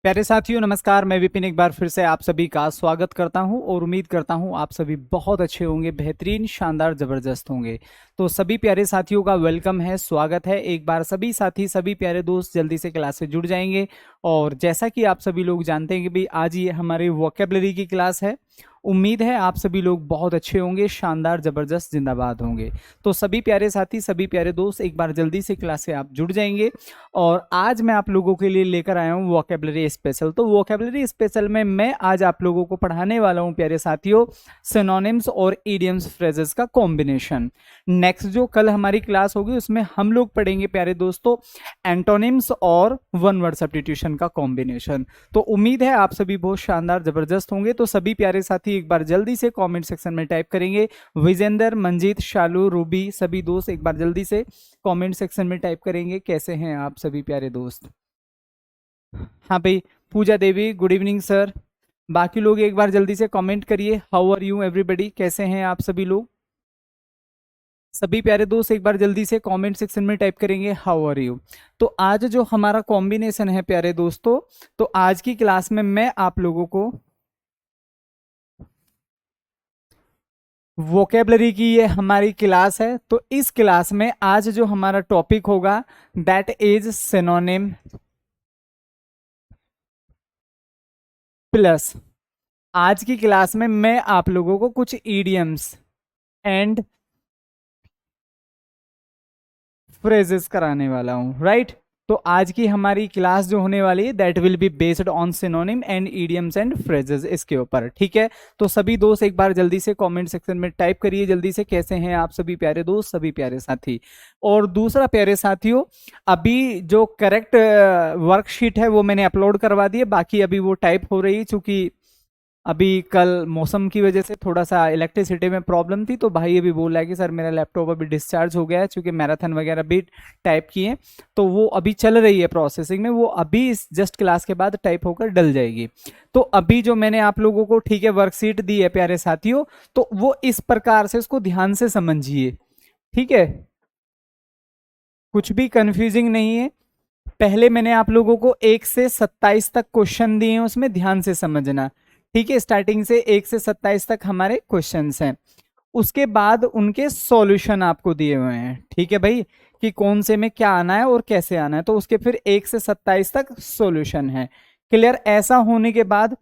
प्यारे साथियों नमस्कार। मैं विपिन एक बार फिर से आप सभी का स्वागत करता हूं और उम्मीद करता हूं आप सभी बहुत अच्छे होंगे, बेहतरीन, शानदार, ज़बरदस्त होंगे। तो सभी प्यारे साथियों का वेलकम है, स्वागत है। एक बार सभी साथी, सभी प्यारे दोस्त जल्दी से क्लास से जुड़ जाएंगे। और जैसा कि आप सभी लोग जानते हैं कि भाई आज ये हमारी वोकेबलरी की क्लास है। उम्मीद है आप सभी लोग बहुत अच्छे होंगे, शानदार, ज़बरदस्त, जिंदाबाद होंगे। तो सभी प्यारे साथी, सभी प्यारे दोस्त एक बार जल्दी से क्लास से आप जुड़ जाएंगे। और आज मैं आप लोगों के लिए लेकर आया हूँ वोकेबलरी स्पेशल। तो वोकेबलरी स्पेशल में मैं आज आप लोगों को पढ़ाने वाला हूँ प्यारे साथियों, सिनोनिम्स और इडियम्स फ्रेजेस का कॉम्बिनेशन। नेक्स्ट जो कल हमारी क्लास होगी उसमें हम लोग पढ़ेंगे प्यारे दोस्तों एंटोनिम्स और वन वर्ड सब्स्टिट्यूशन का कॉम्बिनेशन। तो उम्मीद है आप सभी बहुत शानदार, जबरदस्त होंगे। तो सभी प्यारे साथी एक बार जल्दी से कमेंट सेक्शन में टाइप करेंगे। विजेंदर, मंजीत, शालू, रूबी, सभी दोस्त एक बार जल्दी से कमेंट सेक्शन में टाइप करेंगे कैसे हैं आप सभी प्यारे दोस्त। हाँ भाई, पूजा देवी, गुड इवनिंग सर। बाकी लोग एक बार जल्दी से कमेंट करिए, हाउ आर यू एवरीबॉडी, कैसे हैं आप सभी लोग। सभी प्यारे दोस्त एक बार जल्दी से कमेंट सेक्शन में टाइप करेंगे हाउ आर यू। तो आज जो हमारा कॉम्बिनेशन है प्यारे दोस्तों, तो आज की क्लास में मैं आप लोगों को वोकेबलरी की ये हमारी क्लास है। तो इस क्लास में आज जो हमारा टॉपिक होगा दैट इज सिनोनिम प्लस आज की क्लास में मैं आप लोगों को कुछ ईडियम्स एंड फ्रेजेस कराने वाला हूं, राइट। तो आज की हमारी क्लास जो होने वाली है that will be based on synonym and idioms and phrases, इसके ऊपर, ठीक है। तो सभी दोस्त एक बार जल्दी से कमेंट सेक्शन में टाइप करिए जल्दी से कैसे हैं आप सभी प्यारे दोस्त, सभी प्यारे साथी। और दूसरा प्यारे साथियों, अभी जो करेक्ट वर्कशीट है वो मैंने अपलोड करवा दी है, बाकी अभी वो टाइप हो रही है। चूंकि अभी कल मौसम की वजह से थोड़ा सा इलेक्ट्रिसिटी में प्रॉब्लम थी, तो भाई अभी बोला है कि सर मेरा लैपटॉप अभी डिस्चार्ज हो गया है, चूंकि मैराथन वगैरह भी टाइप किए, तो वो अभी चल रही है प्रोसेसिंग में। वो अभी इस जस्ट क्लास के बाद टाइप होकर डल जाएगी। तो अभी जो मैंने आप लोगों को, ठीक है, वर्कशीट दी है प्यारे साथियों, तो वो इस प्रकार से उसको ध्यान से समझिए, ठीक है। कुछ भी कंफ्यूजिंग नहीं है। पहले मैंने आप लोगों को 1 से 27 तक क्वेश्चन दिए हैं, उसमें ध्यान से समझना, ठीक है। स्टार्टिंग से 1 से 27 तक हमारे क्वेश्चंस हैं। उसके बाद उनके सॉल्यूशन आपको दिए हुए हैं, ठीक है भाई, कि कौन से में क्या आना है और कैसे आना है। तो उसके फिर 1 से 27 तक सॉल्यूशन है। क्लियर। ऐसा होने के बाद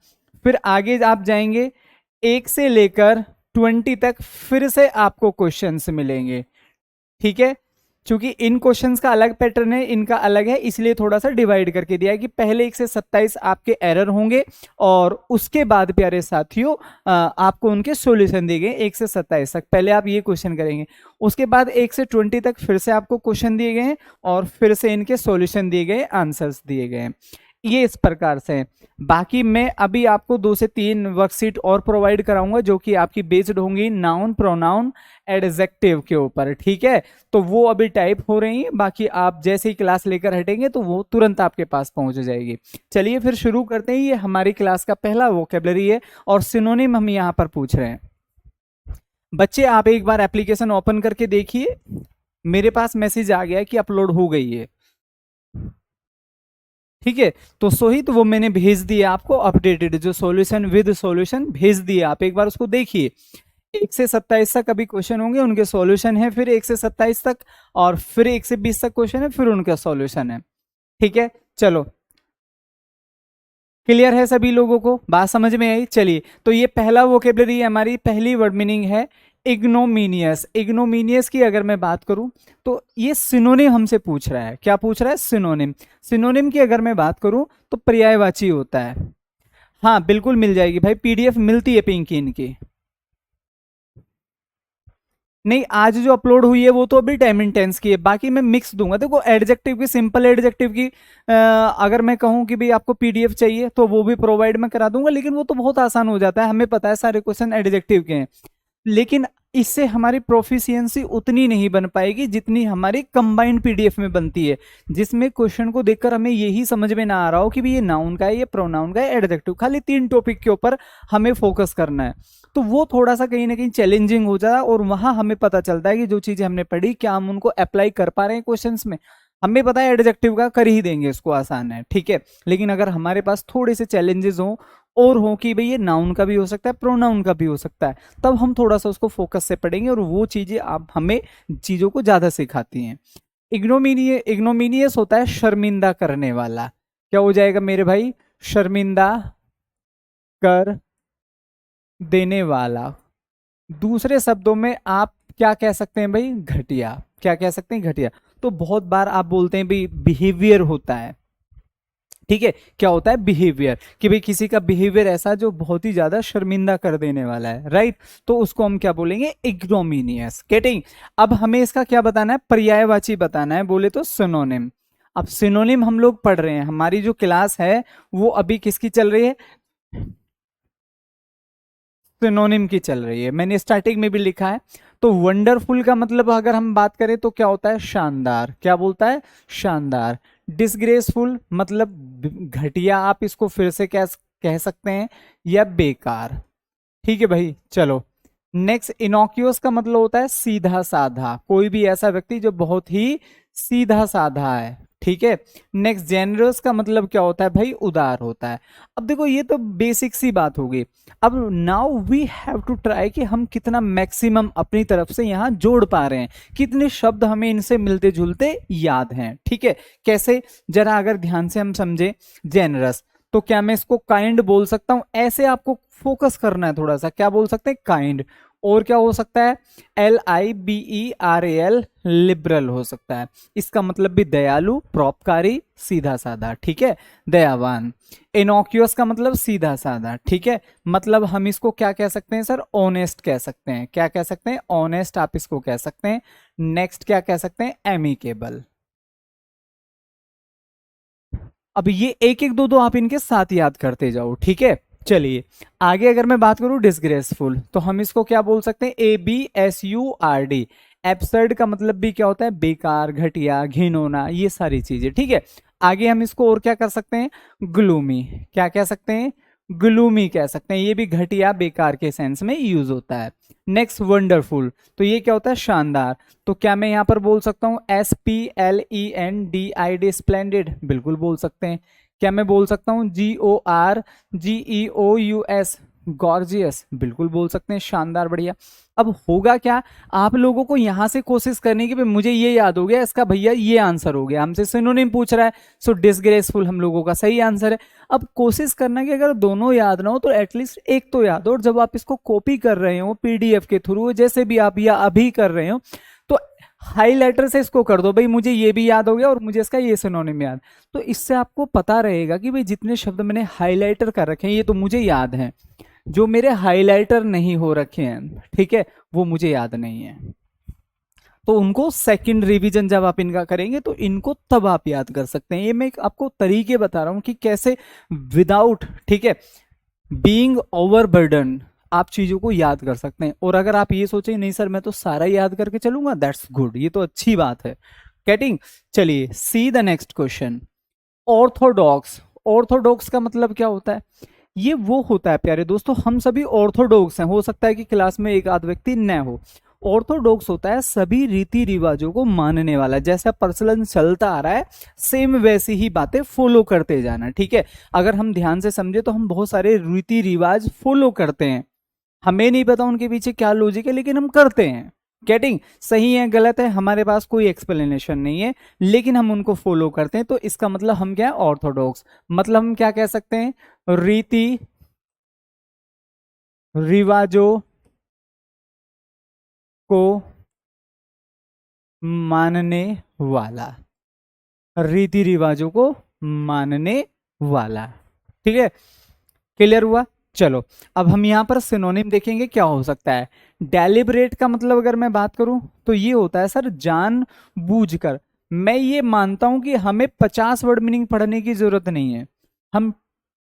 फिर आगे आप जाएंगे 1 से लेकर 20 तक, फिर से आपको क्वेश्चंस मिलेंगे, ठीक है। चूंकि इन क्वेश्चंस का अलग पैटर्न है, इनका अलग है, इसलिए थोड़ा सा डिवाइड करके दिया है कि पहले 1 से 27 आपके एरर होंगे और उसके बाद प्यारे साथियों आपको उनके सॉल्यूशन दिए गए 1 से 27 तक। पहले आप ये क्वेश्चन करेंगे, उसके बाद 1 से 20 तक फिर से आपको क्वेश्चन दिए गए हैं और फिर से इनके सॉल्यूशन दिए गए, आंसर्स दिए गए हैं। ये इस प्रकार से है। बाकी मैं अभी आपको 2 से 3 वर्कशीट और प्रोवाइड कराऊंगा जो कि आपकी बेस्ड होंगी नाउन, प्रोनाउन, एडजेक्टिव के ऊपर, ठीक है। तो वो अभी टाइप हो रही है, बाकी आप जैसे ही क्लास लेकर हटेंगे तो वो तुरंत आपके पास पहुंच जाएगी। चलिए फिर शुरू करते हैं। ये हमारी क्लास का पहला वोकेबलरी है और सिनोनिम हम यहाँ पर पूछ रहे हैं। बच्चे आप एक बार एप्लीकेशन ओपन करके देखिए, मेरे पास मैसेज आ गया है कि अपलोड हो गई है, ठीक है। तो सोहित वो मैंने भेज दिया आपको अपडेटेड, जो सॉल्यूशन विद सॉल्यूशन भेज दिया, आप एक बार उसको देखिए। 1 से 27 तक अभी क्वेश्चन होंगे, उनके सॉल्यूशन है, फिर 1 से 27 तक, और फिर 1 से 20 तक क्वेश्चन है, फिर उनका सॉल्यूशन है, ठीक है। चलो, क्लियर है सभी लोगों को, बात समझ में आई। चलिए, तो ये पहला वोकेबलरी हमारी पहली वर्ड मीनिंग है इग्नोमीनियस। इग्नोमीनियस की अगर मैं बात करूं तो ये सिनोनिम हमसे पूछ रहा है। क्या पूछ रहा है? सिनोनिम। सिनोनिम की अगर मैं बात करूं तो पर्यायवाची होता है। हाँ बिल्कुल मिल जाएगी भाई, पीडीएफ मिलती है पिंकी इनकी। नहीं, आज जो अपलोड हुई है वो तो अभी टाइम इंटेंस की है, बाकी मैं मिक्स दूंगा। देखो एडजेक्टिव की, सिंपल एडजेक्टिव की अगर मैं कहूं कि भाई आपको पीडीएफ चाहिए तो वो भी प्रोवाइड मैं करा दूंगा, लेकिन वो तो बहुत आसान हो जाता है, हमें पता है सारे क्वेश्चन एडजेक्टिव के हैं। लेकिन इससे हमारी प्रोफिशिएंसी उतनी नहीं बन पाएगी जितनी हमारी कंबाइंड पीडीएफ में बनती है, जिसमें क्वेश्चन को देखकर हमें यही समझ में ना आ रहा हो कि भी ये नाउन का है, ये प्रोनाउन का है, एडजेक्टिव, खाली 3 टॉपिक के ऊपर हमें फोकस करना है। तो वो थोड़ा सा कहीं ना कहीं चैलेंजिंग हो जाता है और वहां हमें पता चलता है कि जो चीजें हमने पढ़ी क्या हम उनको अप्लाई कर पा रहे हैं क्वेश्चंस में। हमें पता है एडजेक्टिव का कर ही देंगे, इसको आसान है, ठीक है। लेकिन अगर हमारे पास थोड़े से चैलेंजेस हों और हो कि भाई ये नाउन का भी हो सकता है, प्रोनाउन का भी हो सकता है, तब हम थोड़ा सा उसको फोकस से पढ़ेंगे और वो चीजें आप हमें चीजों को ज्यादा सिखाती हैं। इग्नोमिनियस होता है शर्मिंदा करने वाला। क्या हो जाएगा मेरे भाई? शर्मिंदा कर देने वाला। दूसरे शब्दों में आप क्या कह सकते हैं भाई? घटिया। क्या कह सकते हैं? घटिया। तो बहुत बार आप बोलते हैं भाई बिहेवियर होता है, ठीक है। क्या होता है? बिहेवियर, कि भाई किसी का बिहेवियर ऐसा जो बहुत ही ज्यादा शर्मिंदा कर देने वाला है, राइट। तो उसको हम क्या बोलेंगे? इग्नोमिनियस। गेटिंग? अब हमें इसका क्या बताना है? पर्यायवाची बताना है, बोले तो सिनोनिम। अब सिनोनिम हम लोग पढ़ रहे हैं, हमारी जो क्लास है वो अभी किसकी चल रही है? सिनोनिम की चल रही है। मैंने स्टार्टिंग में भी लिखा है। तो वंडरफुल का मतलब अगर हम बात करें तो क्या होता है? शानदार। क्या बोलता है? शानदार। डिसग्रेसफुल मतलब घटिया, आप इसको फिर से क्या कह सकते हैं? या बेकार। ठीक है भाई, चलो। नेक्स्ट, इनोक्यूअस का मतलब होता है सीधा साधा, कोई भी ऐसा व्यक्ति जो बहुत ही सीधा साधा है, ठीक है। नेक्स्ट, जेनरस का मतलब क्या होता है भाई? उदार होता है। अब देखो ये तो बेसिक सी बात होगी। अब now we have to try कि हम कितना मैक्सिमम अपनी तरफ से यहाँ जोड़ पा रहे हैं, कितने शब्द हमें इनसे मिलते जुलते याद हैं, ठीक है। कैसे? जरा अगर ध्यान से हम समझे, जेनरस, तो क्या मैं इसको काइंड बोल सकता हूं? ऐसे आपको फोकस करना है थोड़ा सा। क्या बोल सकते हैं? काइंड। और क्या हो सकता है? LIBERAL, लिबरल हो सकता है। इसका मतलब भी दयालु, परोपकारी, सीधा साधा, ठीक है, दयावान। इनोक्यूअस का मतलब सीधा साधा, ठीक है। मतलब हम इसको क्या कह सकते हैं सर? ऑनेस्ट कह सकते हैं। क्या कह सकते हैं? ऑनेस्ट आप इसको कह सकते हैं। नेक्स्ट क्या कह सकते हैं? एमिकेबल। अब ये एक एक दो दो आप इनके साथ याद करते जाओ, ठीक है। चलिए आगे अगर मैं बात करूं डिसग्रेसफुल, तो हम इसको क्या बोल सकते हैं? ABSURD। एब्सर्ड का मतलब भी क्या होता है? बेकार, घटिया, घिनौना, ये सारी चीजें, ठीक है। आगे हम इसको और क्या कर सकते हैं? ग्लूमी। क्या कह सकते हैं? ग्लूमी कह सकते हैं। ये भी घटिया, बेकार के सेंस में यूज होता है। नेक्स्ट, वंडरफुल, तो ये क्या होता है? शानदार। तो क्या मैं यहां पर बोल सकता हूं SPLENDID, स्प्लेंडेड? बिल्कुल बोल सकते हैं। क्या मैं बोल सकता हूं GORGEOUS, गॉर्जियस? बिल्कुल बोल सकते हैं। शानदार, बढ़िया। अब होगा क्या? आप लोगों को यहां से कोशिश करने की, भाई मुझे ये याद हो गया, इसका भैया ये आंसर हो गया, हमसे सिनोनिम पूछ रहा है, सो डिसग्रेसफुल हम लोगों का सही आंसर है। अब कोशिश करना कि अगर दोनों याद ना हो तो एटलीस्ट एक तो याद हो, और जब आप इसको कॉपी कर रहे हो PDF के थ्रू, जैसे भी आप या अभी कर रहे हो, तो हाईलाइटर से इसको कर दो, भाई मुझे ये भी याद हो गया और मुझे इसका ये सिनोनिम याद। तो इससे आपको पता रहेगा कि भाई जितने शब्द मैंने हाईलाइटर कर रखे हैं ये तो मुझे याद हैं, जो मेरे हाईलाइटर नहीं हो रखे हैं, ठीक है, वो मुझे याद नहीं है। तो उनको सेकंड रिवीजन जब आप इनका करेंगे तो इनको तब आप याद कर सकते हैं। ये मैं आपको तरीके बता रहा हूं कि कैसे विदाउट, ठीक है, बीइंग ओवरबर्डन आप चीजों को याद कर सकते हैं। और अगर आप ये सोचें नहीं सर मैं तो सारा याद करके चलूंगा, दैट्स गुड, ये तो अच्छी बात है। गेटिंग? चलिए see the next question. Orthodox. Orthodox का मतलब क्या होता है? ये वो होता है प्यारे दोस्तों, हम सभी ऑर्थोडॉक्स हैं, हो सकता है कि क्लास में एक आध व्यक्ति न हो। ऑर्थोडॉक्स होता है सभी रीति रिवाजों को मानने वाला, जैसा प्रचलन चलता आ रहा है सेम वैसी ही बातें फॉलो करते जाना, ठीक है। अगर हम ध्यान से समझे तो हम बहुत सारे रीति रिवाज फॉलो करते हैं, हमें नहीं पता उनके पीछे क्या लॉजिक है, लेकिन हम करते हैं। गेटिंग? सही है गलत है हमारे पास कोई एक्सप्लेनेशन नहीं है, लेकिन हम उनको फॉलो करते हैं, तो इसका मतलब हम क्या है? ऑर्थोडॉक्स। मतलब हम क्या कह सकते हैं? रीति रिवाजों को मानने वाला। रीति रिवाजों को मानने वाला, ठीक है। क्लियर हुआ? चलो अब हम यहां पर सिनोनिम देखेंगे क्या हो सकता है। डेलिबरेट का मतलब अगर मैं बात करूं तो ये होता है सर जान बूझकर। मैं ये मानता हूं कि हमें 50 वर्ड मीनिंग पढ़ने की जरूरत नहीं है, हम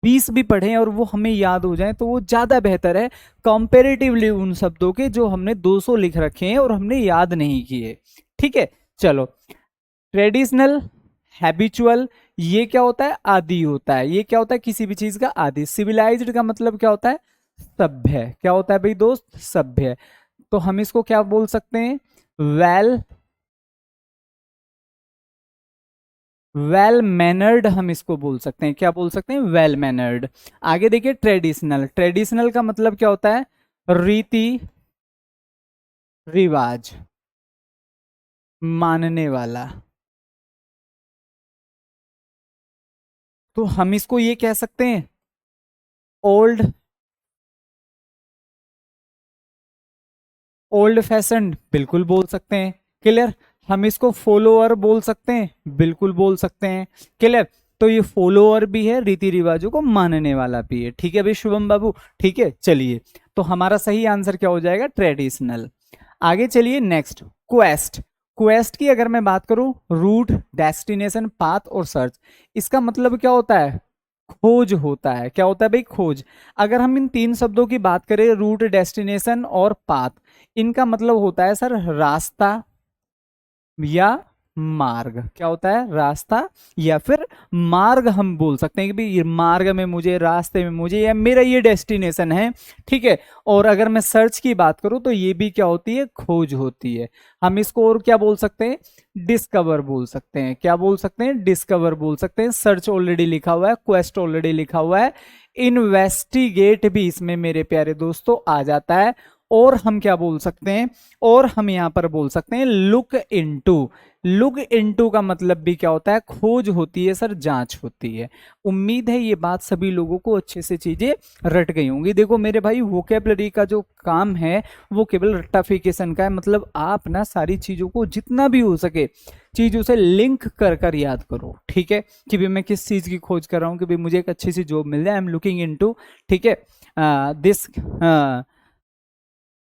20 भी पढ़ें और वो हमें याद हो जाए तो वो ज्यादा बेहतर है कंपेरेटिवली उन शब्दों के जो हमने 200 लिख रखे हैं और हमने याद नहीं किए, ठीक है। चलो, ट्रेडिशनल, हैबिचुअल, ये क्या होता है? आदि होता है। ये क्या होता है? किसी भी चीज का आदि। सिविलाइज्ड का मतलब क्या होता है? सभ्य। क्या होता है भाई दोस्त? सभ्य। तो हम इसको क्या बोल सकते हैं? वेल वेल मैनर्ड हम इसको बोल सकते हैं, क्या बोल सकते हैं, वेल मैनर्ड। आगे देखिए ट्रेडिशनल, ट्रेडिशनल का मतलब क्या होता है, रीति रिवाज, मानने वाला। तो हम इसको ये कह सकते हैं ओल्ड, ओल्ड फैशन, बिल्कुल बोल सकते हैं। क्लियर। हम इसको फॉलोअर बोल सकते हैं, बिल्कुल बोल सकते हैं। क्लियर। तो ये फॉलोअर भी है, रीति रिवाजों को मानने वाला भी है। ठीक है भाई शुभम बाबू, ठीक है चलिए। तो हमारा सही आंसर क्या हो जाएगा, ट्रेडिशनल। आगे चलिए नेक्स्ट, क्वेस्ट। क्वेस्ट की अगर मैं बात करूं, रूट, डेस्टिनेशन, पाथ और सर्च, इसका मतलब क्या होता है, खोज होता है। क्या होता है भाई, खोज। अगर हम इन तीन शब्दों की बात करें, रूट, डेस्टिनेशन और पाथ, इनका मतलब होता है सर रास्ता या मार्ग। क्या होता है, रास्ता या फिर मार्ग। हम बोल सकते हैं कि भाई ये मार्ग में मुझे, रास्ते में मुझे, या मेरा ये डेस्टिनेशन है। ठीक है। और अगर मैं सर्च की बात करूं तो ये भी क्या होती है, खोज होती है। हम इसको और क्या बोल सकते हैं, डिस्कवर बोल सकते हैं। क्या बोल सकते हैं, डिस्कवर बोल सकते हैं। सर्च ऑलरेडी लिखा हुआ है, क्वेस्ट ऑलरेडी लिखा हुआ है, इन्वेस्टिगेट भी इसमें मेरे प्यारे दोस्तों आ जाता है। और हम क्या बोल सकते हैं, और हम यहां पर बोल सकते हैं लुक इनटू। लुक इनटू का मतलब भी क्या होता है, खोज होती है सर, जांच होती है। उम्मीद है ये बात सभी लोगों को अच्छे से चीजें रट गई होंगी। देखो मेरे भाई, वोकेबलरी का जो काम है वो केवल रट्टाफिकेशन का है। मतलब आप ना सारी चीजों को जितना भी हो सके चीजों से लिंक कर कर याद करो। ठीक है, कि भाई मैं किस चीज की खोज कर रहा हूँ, कि भाई मुझे एक अच्छी सी जॉब मिल जाए, आई एम लुकिंग इनटू, ठीक है, दिस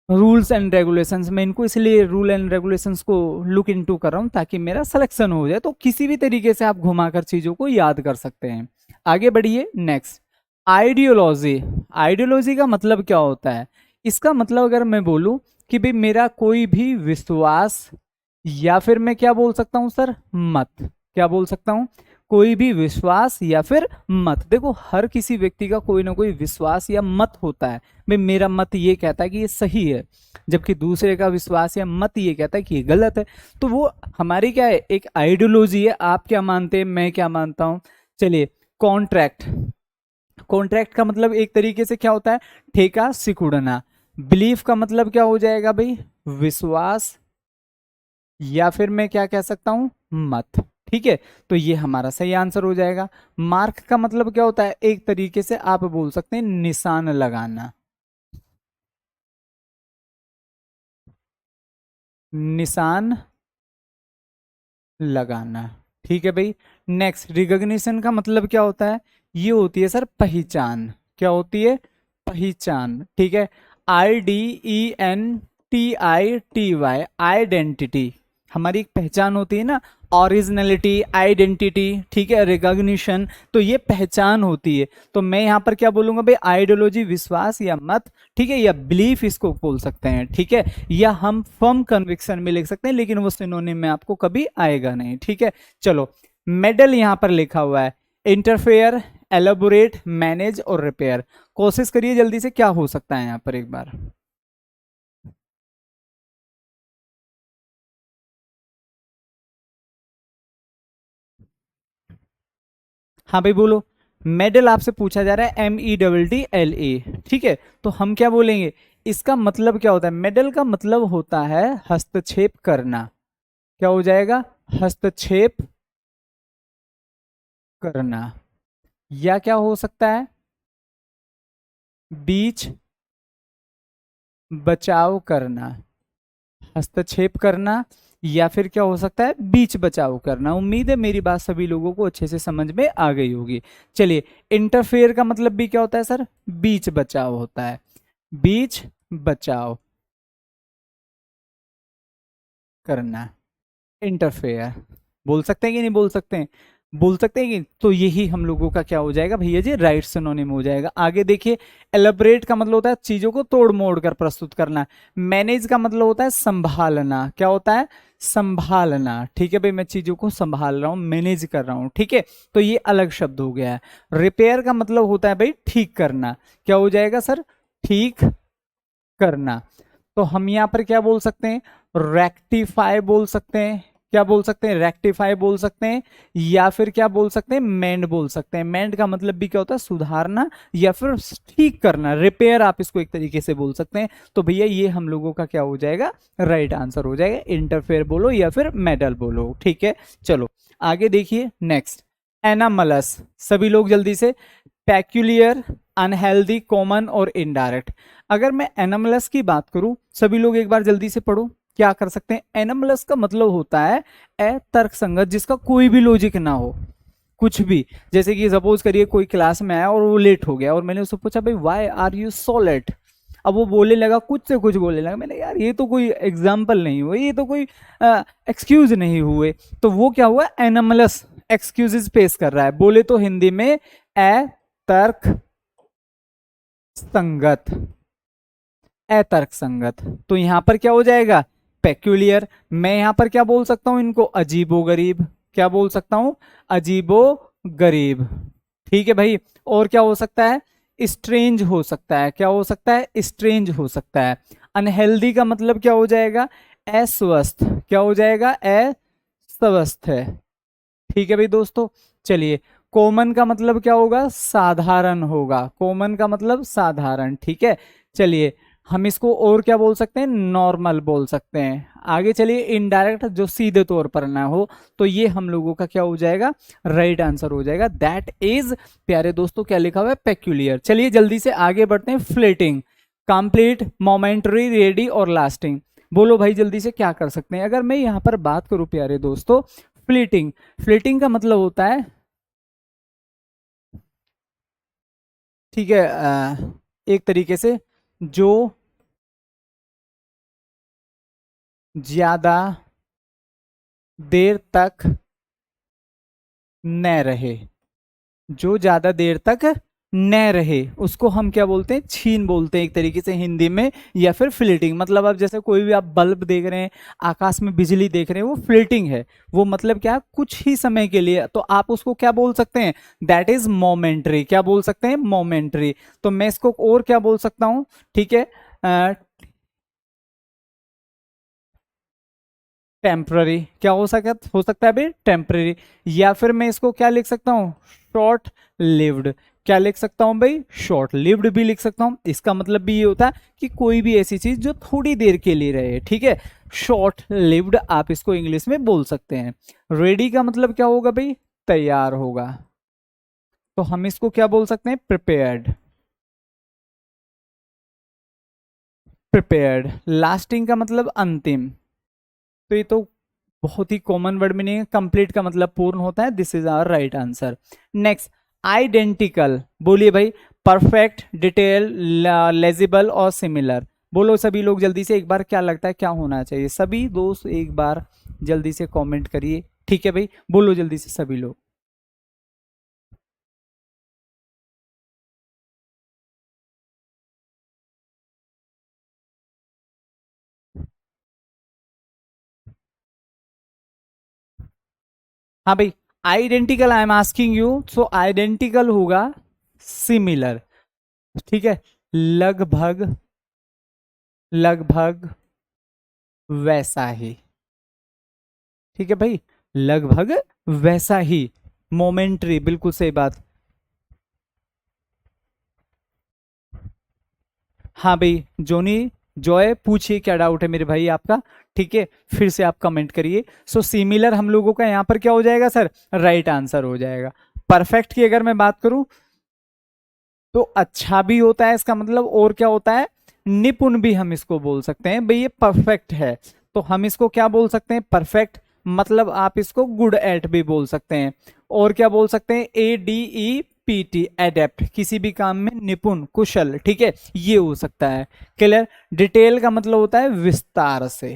रूल्स एंड रेगुलेशंस। मैं इनको इसलिए रूल एंड रेगुलेशंस को लुक इनटू कर रहा हूं ताकि मेरा सिलेक्शन हो जाए। तो किसी भी तरीके से आप घुमाकर चीजों को याद कर सकते हैं। आगे बढ़िए नेक्स्ट, आइडियोलॉजी। आइडियोलॉजी का मतलब क्या होता है, इसका मतलब अगर मैं बोलूं कि भाई मेरा कोई भी विश्वास, या फिर मैं क्या बोल सकता हूं सर, मत। क्या बोल सकता हूं, कोई भी विश्वास या फिर मत। देखो हर किसी व्यक्ति का कोई ना कोई विश्वास या मत होता है। भाई मेरा मत ये कहता है कि ये सही है, जबकि दूसरे का विश्वास या मत ये कहता है कि ये गलत है। तो वो हमारी क्या है, एक आइडियोलॉजी है। आप क्या मानते हैं, मैं क्या मानता हूं। चलिए, कॉन्ट्रैक्ट। कॉन्ट्रैक्ट का मतलब एक तरीके से क्या होता है, ठेका सिकुड़ना। बिलीफ का मतलब क्या हो जाएगा भाई, विश्वास, या फिर मैं क्या कह सकता हूं, मत। ठीक है, तो ये हमारा सही आंसर हो जाएगा। मार्क का मतलब क्या होता है, एक तरीके से आप बोल सकते हैं निशान लगाना। निशान लगाना। ठीक है भाई। नेक्स्ट, रिकॉग्निशन का मतलब क्या होता है, ये होती है सर पहचान। क्या होती है, पहचान। ठीक है, IDENTITY, आइडेंटिटी। हमारी एक पहचान होती है ना, ओरिजिनलिटी, आइडेंटिटी, ठीक है, रिकॉग्निशन, तो ये पहचान होती है। तो मैं यहां पर क्या बोलूंगा भाई, आइडियोलॉजी, विश्वास या मत, ठीक है, या बिलीफ इसको बोल सकते हैं। ठीक है, या हम फर्म कन्विक्शन में लिख सकते हैं, लेकिन वो सिनोनिम में आपको कभी आएगा नहीं। ठीक है, चलो, मेडल यहां पर लिखा हुआ है, इंटरफेयर, एलोबोरेट, मैनेज और रिपेयर। कोशिश करिए जल्दी से, क्या हो सकता है यहां पर एक बार। हाँ भाई बोलो। मेडल आपसे पूछा जा रहा है, MEDDLE। ठीक है, तो हम क्या बोलेंगे, इसका मतलब क्या होता है, मेडल का मतलब होता है हस्तक्षेप करना। क्या हो जाएगा, हस्तक्षेप करना। या क्या हो सकता है, बीच बचाव करना। हस्तक्षेप करना, या फिर क्या हो सकता है, बीच बचाव करना। उम्मीद है मेरी बात सभी लोगों को अच्छे से समझ में आ गई होगी। चलिए, इंटरफेयर का मतलब भी क्या होता है सर, बीच बचाव होता है। बीच बचाव करना, इंटरफेयर। बोल सकते हैं कि नहीं बोल सकते हैं, बोल सकते हैं कि, तो यही हम लोगों का क्या हो जाएगा भैया जी, राइट सिनोनिम हो जाएगा। आगे देखिए, एलैबोरेट का मतलब होता है चीजों को तोड़ मोड़ कर प्रस्तुत करना। मैनेज का मतलब होता है संभालना। क्या होता है, संभालना। ठीक है भाई, मैं चीजों को संभाल रहा हूं, मैनेज कर रहा हूं। ठीक है, तो ये अलग शब्द हो गया है। रिपेयर का मतलब होता है भाई ठीक करना। क्या हो जाएगा सर, ठीक करना। तो हम यहां पर क्या बोल सकते हैं, रेक्टिफाई बोल सकते हैं। क्या बोल सकते हैं, रेक्टिफाई बोल सकते हैं, या फिर क्या बोल सकते हैं, मेंड बोल सकते हैं। मेंड का मतलब भी क्या होता है, सुधारना या फिर ठीक करना, रिपेयर आप इसको एक तरीके से बोल सकते हैं। तो भैया ये हम लोगों का क्या हो जाएगा, राइट आंसर हो जाएगा। इंटरफेयर बोलो या फिर मेडल बोलो, ठीक है। चलो आगे देखिए नेक्स्ट, एनामलस। सभी लोग जल्दी से, पेक्यूलियर, अनहेल्दी, कॉमन और इनडायरेक्ट। अगर मैं एनामलस की बात करूं, सभी लोग एक बार जल्दी से पढ़ो, क्या कर सकते हैं। एनामलस का मतलब होता है अतर्क संगत, जिसका कोई भी लॉजिक ना हो, कुछ भी। जैसे कि सपोज करिए कोई क्लास में आया और वो लेट हो गया, और मैंने उससे पूछा भाई why are you so late. अब वो बोलने लगा, कुछ से कुछ बोलने लगा। मैंने यार ये तो कोई एग्जाम्पल नहीं हुआ, ये तो कोई एक्सक्यूज नहीं हुए। तो वो क्या हुआ, एनामलस एक्सक्यूजेस पेश कर रहा है। बोले तो हिंदी में अतर्क संगत, अतर्क संगत। तो यहां पर क्या हो जाएगा, पेक्यूलियर। मैं यहां पर क्या बोल सकता हूं इनको, अजीबो गरीब। क्या बोल सकता हूं, अजीबो गरीब, ठीक है भाई। और क्या हो सकता है, स्ट्रेंज हो सकता है। क्या हो सकता है, स्ट्रेंज हो सकता है। अनहेल्दी का मतलब क्या हो जाएगा, अस्वस्थ। क्या हो जाएगा, अस्वस्थ है, ठीक है भाई दोस्तों। चलिए, कॉमन का मतलब क्या होगा, साधारण होगा। कॉमन का मतलब साधारण, ठीक है। चलिए, हम इसको और क्या बोल सकते हैं, नॉर्मल बोल सकते हैं। आगे चलिए, इनडायरेक्ट, जो सीधे तौर पर ना हो, तो ये हम लोगों का क्या हो जाएगा, राइट आंसर हो जाएगा। दैट इज, प्यारे दोस्तों, क्या लिखा हुआ है, पेक्यूलियर। चलिए जल्दी से आगे बढ़ते हैं। फ्लेटिंग, कंप्लीट, मोमेंटरी, रेडी और लास्टिंग। बोलो भाई जल्दी से क्या कर सकते हैं। अगर मैं यहाँ पर बात करूं प्यारे दोस्तों, फ्लीटिंग, फ्लीटिंग का मतलब होता है, ठीक है, एक तरीके से जो ज्यादा देर तक न रहे, जो ज्यादा देर तक न रहे, उसको हम क्या बोलते हैं, छीन बोलते हैं एक तरीके से हिंदी में, या फिर फ्लिटिंग। मतलब अब जैसे कोई भी आप बल्ब देख रहे हैं, आकाश में बिजली देख रहे हैं, वो फ्लिटिंग है। वो मतलब क्या, कुछ ही समय के लिए, तो आप उसको क्या बोल सकते हैं, दैट इज मोमेंट्री। क्या बोल सकते हैं, मोमेंट्री। तो मैं इसको और क्या बोल सकता हूं, ठीक है, टेम्पररी। क्या हो सकता है भाई, टेम्पररी। या फिर मैं इसको क्या लिख सकता हूँ, शॉर्ट लिव्ड। क्या लिख सकता हूँ भाई, शॉर्ट लिव्ड भी लिख सकता हूँ। इसका मतलब भी ये होता है कि कोई भी ऐसी चीज जो थोड़ी देर के लिए रहे, ठीक है। शॉर्ट लिव्ड आप इसको इंग्लिश में बोल सकते हैं। रेडी का मतलब क्या होगा भाई, तैयार होगा। तो हम इसको क्या बोल सकते हैं, प्रिपेयर्ड, प्रिपेयर्ड। लास्टिंग का मतलब अंतिम। तो ये तो बहुत ही कॉमन वर्ड मीनिंग है। कंप्लीट का मतलब पूर्ण होता है। This is our right answer. Next, identical. बोलिए भाई, परफेक्ट, डिटेल, लेजिबल और सिमिलर। बोलो सभी लोग जल्दी से एक बार, क्या लगता है क्या होना चाहिए। सभी दोस्त एक बार जल्दी से कमेंट करिए, ठीक है भाई। बोलो जल्दी से सभी लोग। हाँ भाई, identical I am asking you, so identical होगा सिमिलर, ठीक है। लगभग, लगभग वैसा ही, ठीक है भाई, लगभग वैसा ही। मोमेंट्री, बिल्कुल सही बात। हाँ भाई, जोनी जॉय, पूछिए क्या डाउट है मेरे भाई आपका, ठीक है। फिर से आप कमेंट करिए। सो सिमिलर हम लोगों का यहाँ पर क्या हो जाएगा सर, राइट आंसर हो जाएगा। परफेक्ट की अगर मैं बात करूं, तो अच्छा भी होता है इसका मतलब, और क्या होता है, निपुण भी हम इसको बोल सकते हैं भाई, ये परफेक्ट है। तो हम इसको क्या बोल सकते हैं, परफेक्ट। मतलब आप इसको गुड एट भी बोल सकते हैं। और क्या बोल सकते हैं, ADEPT, एडेप्ट, किसी भी काम में निपुण, कुशल, ठीक है, ये हो सकता है। क्लियर। डिटेल का मतलब होता है विस्तार से।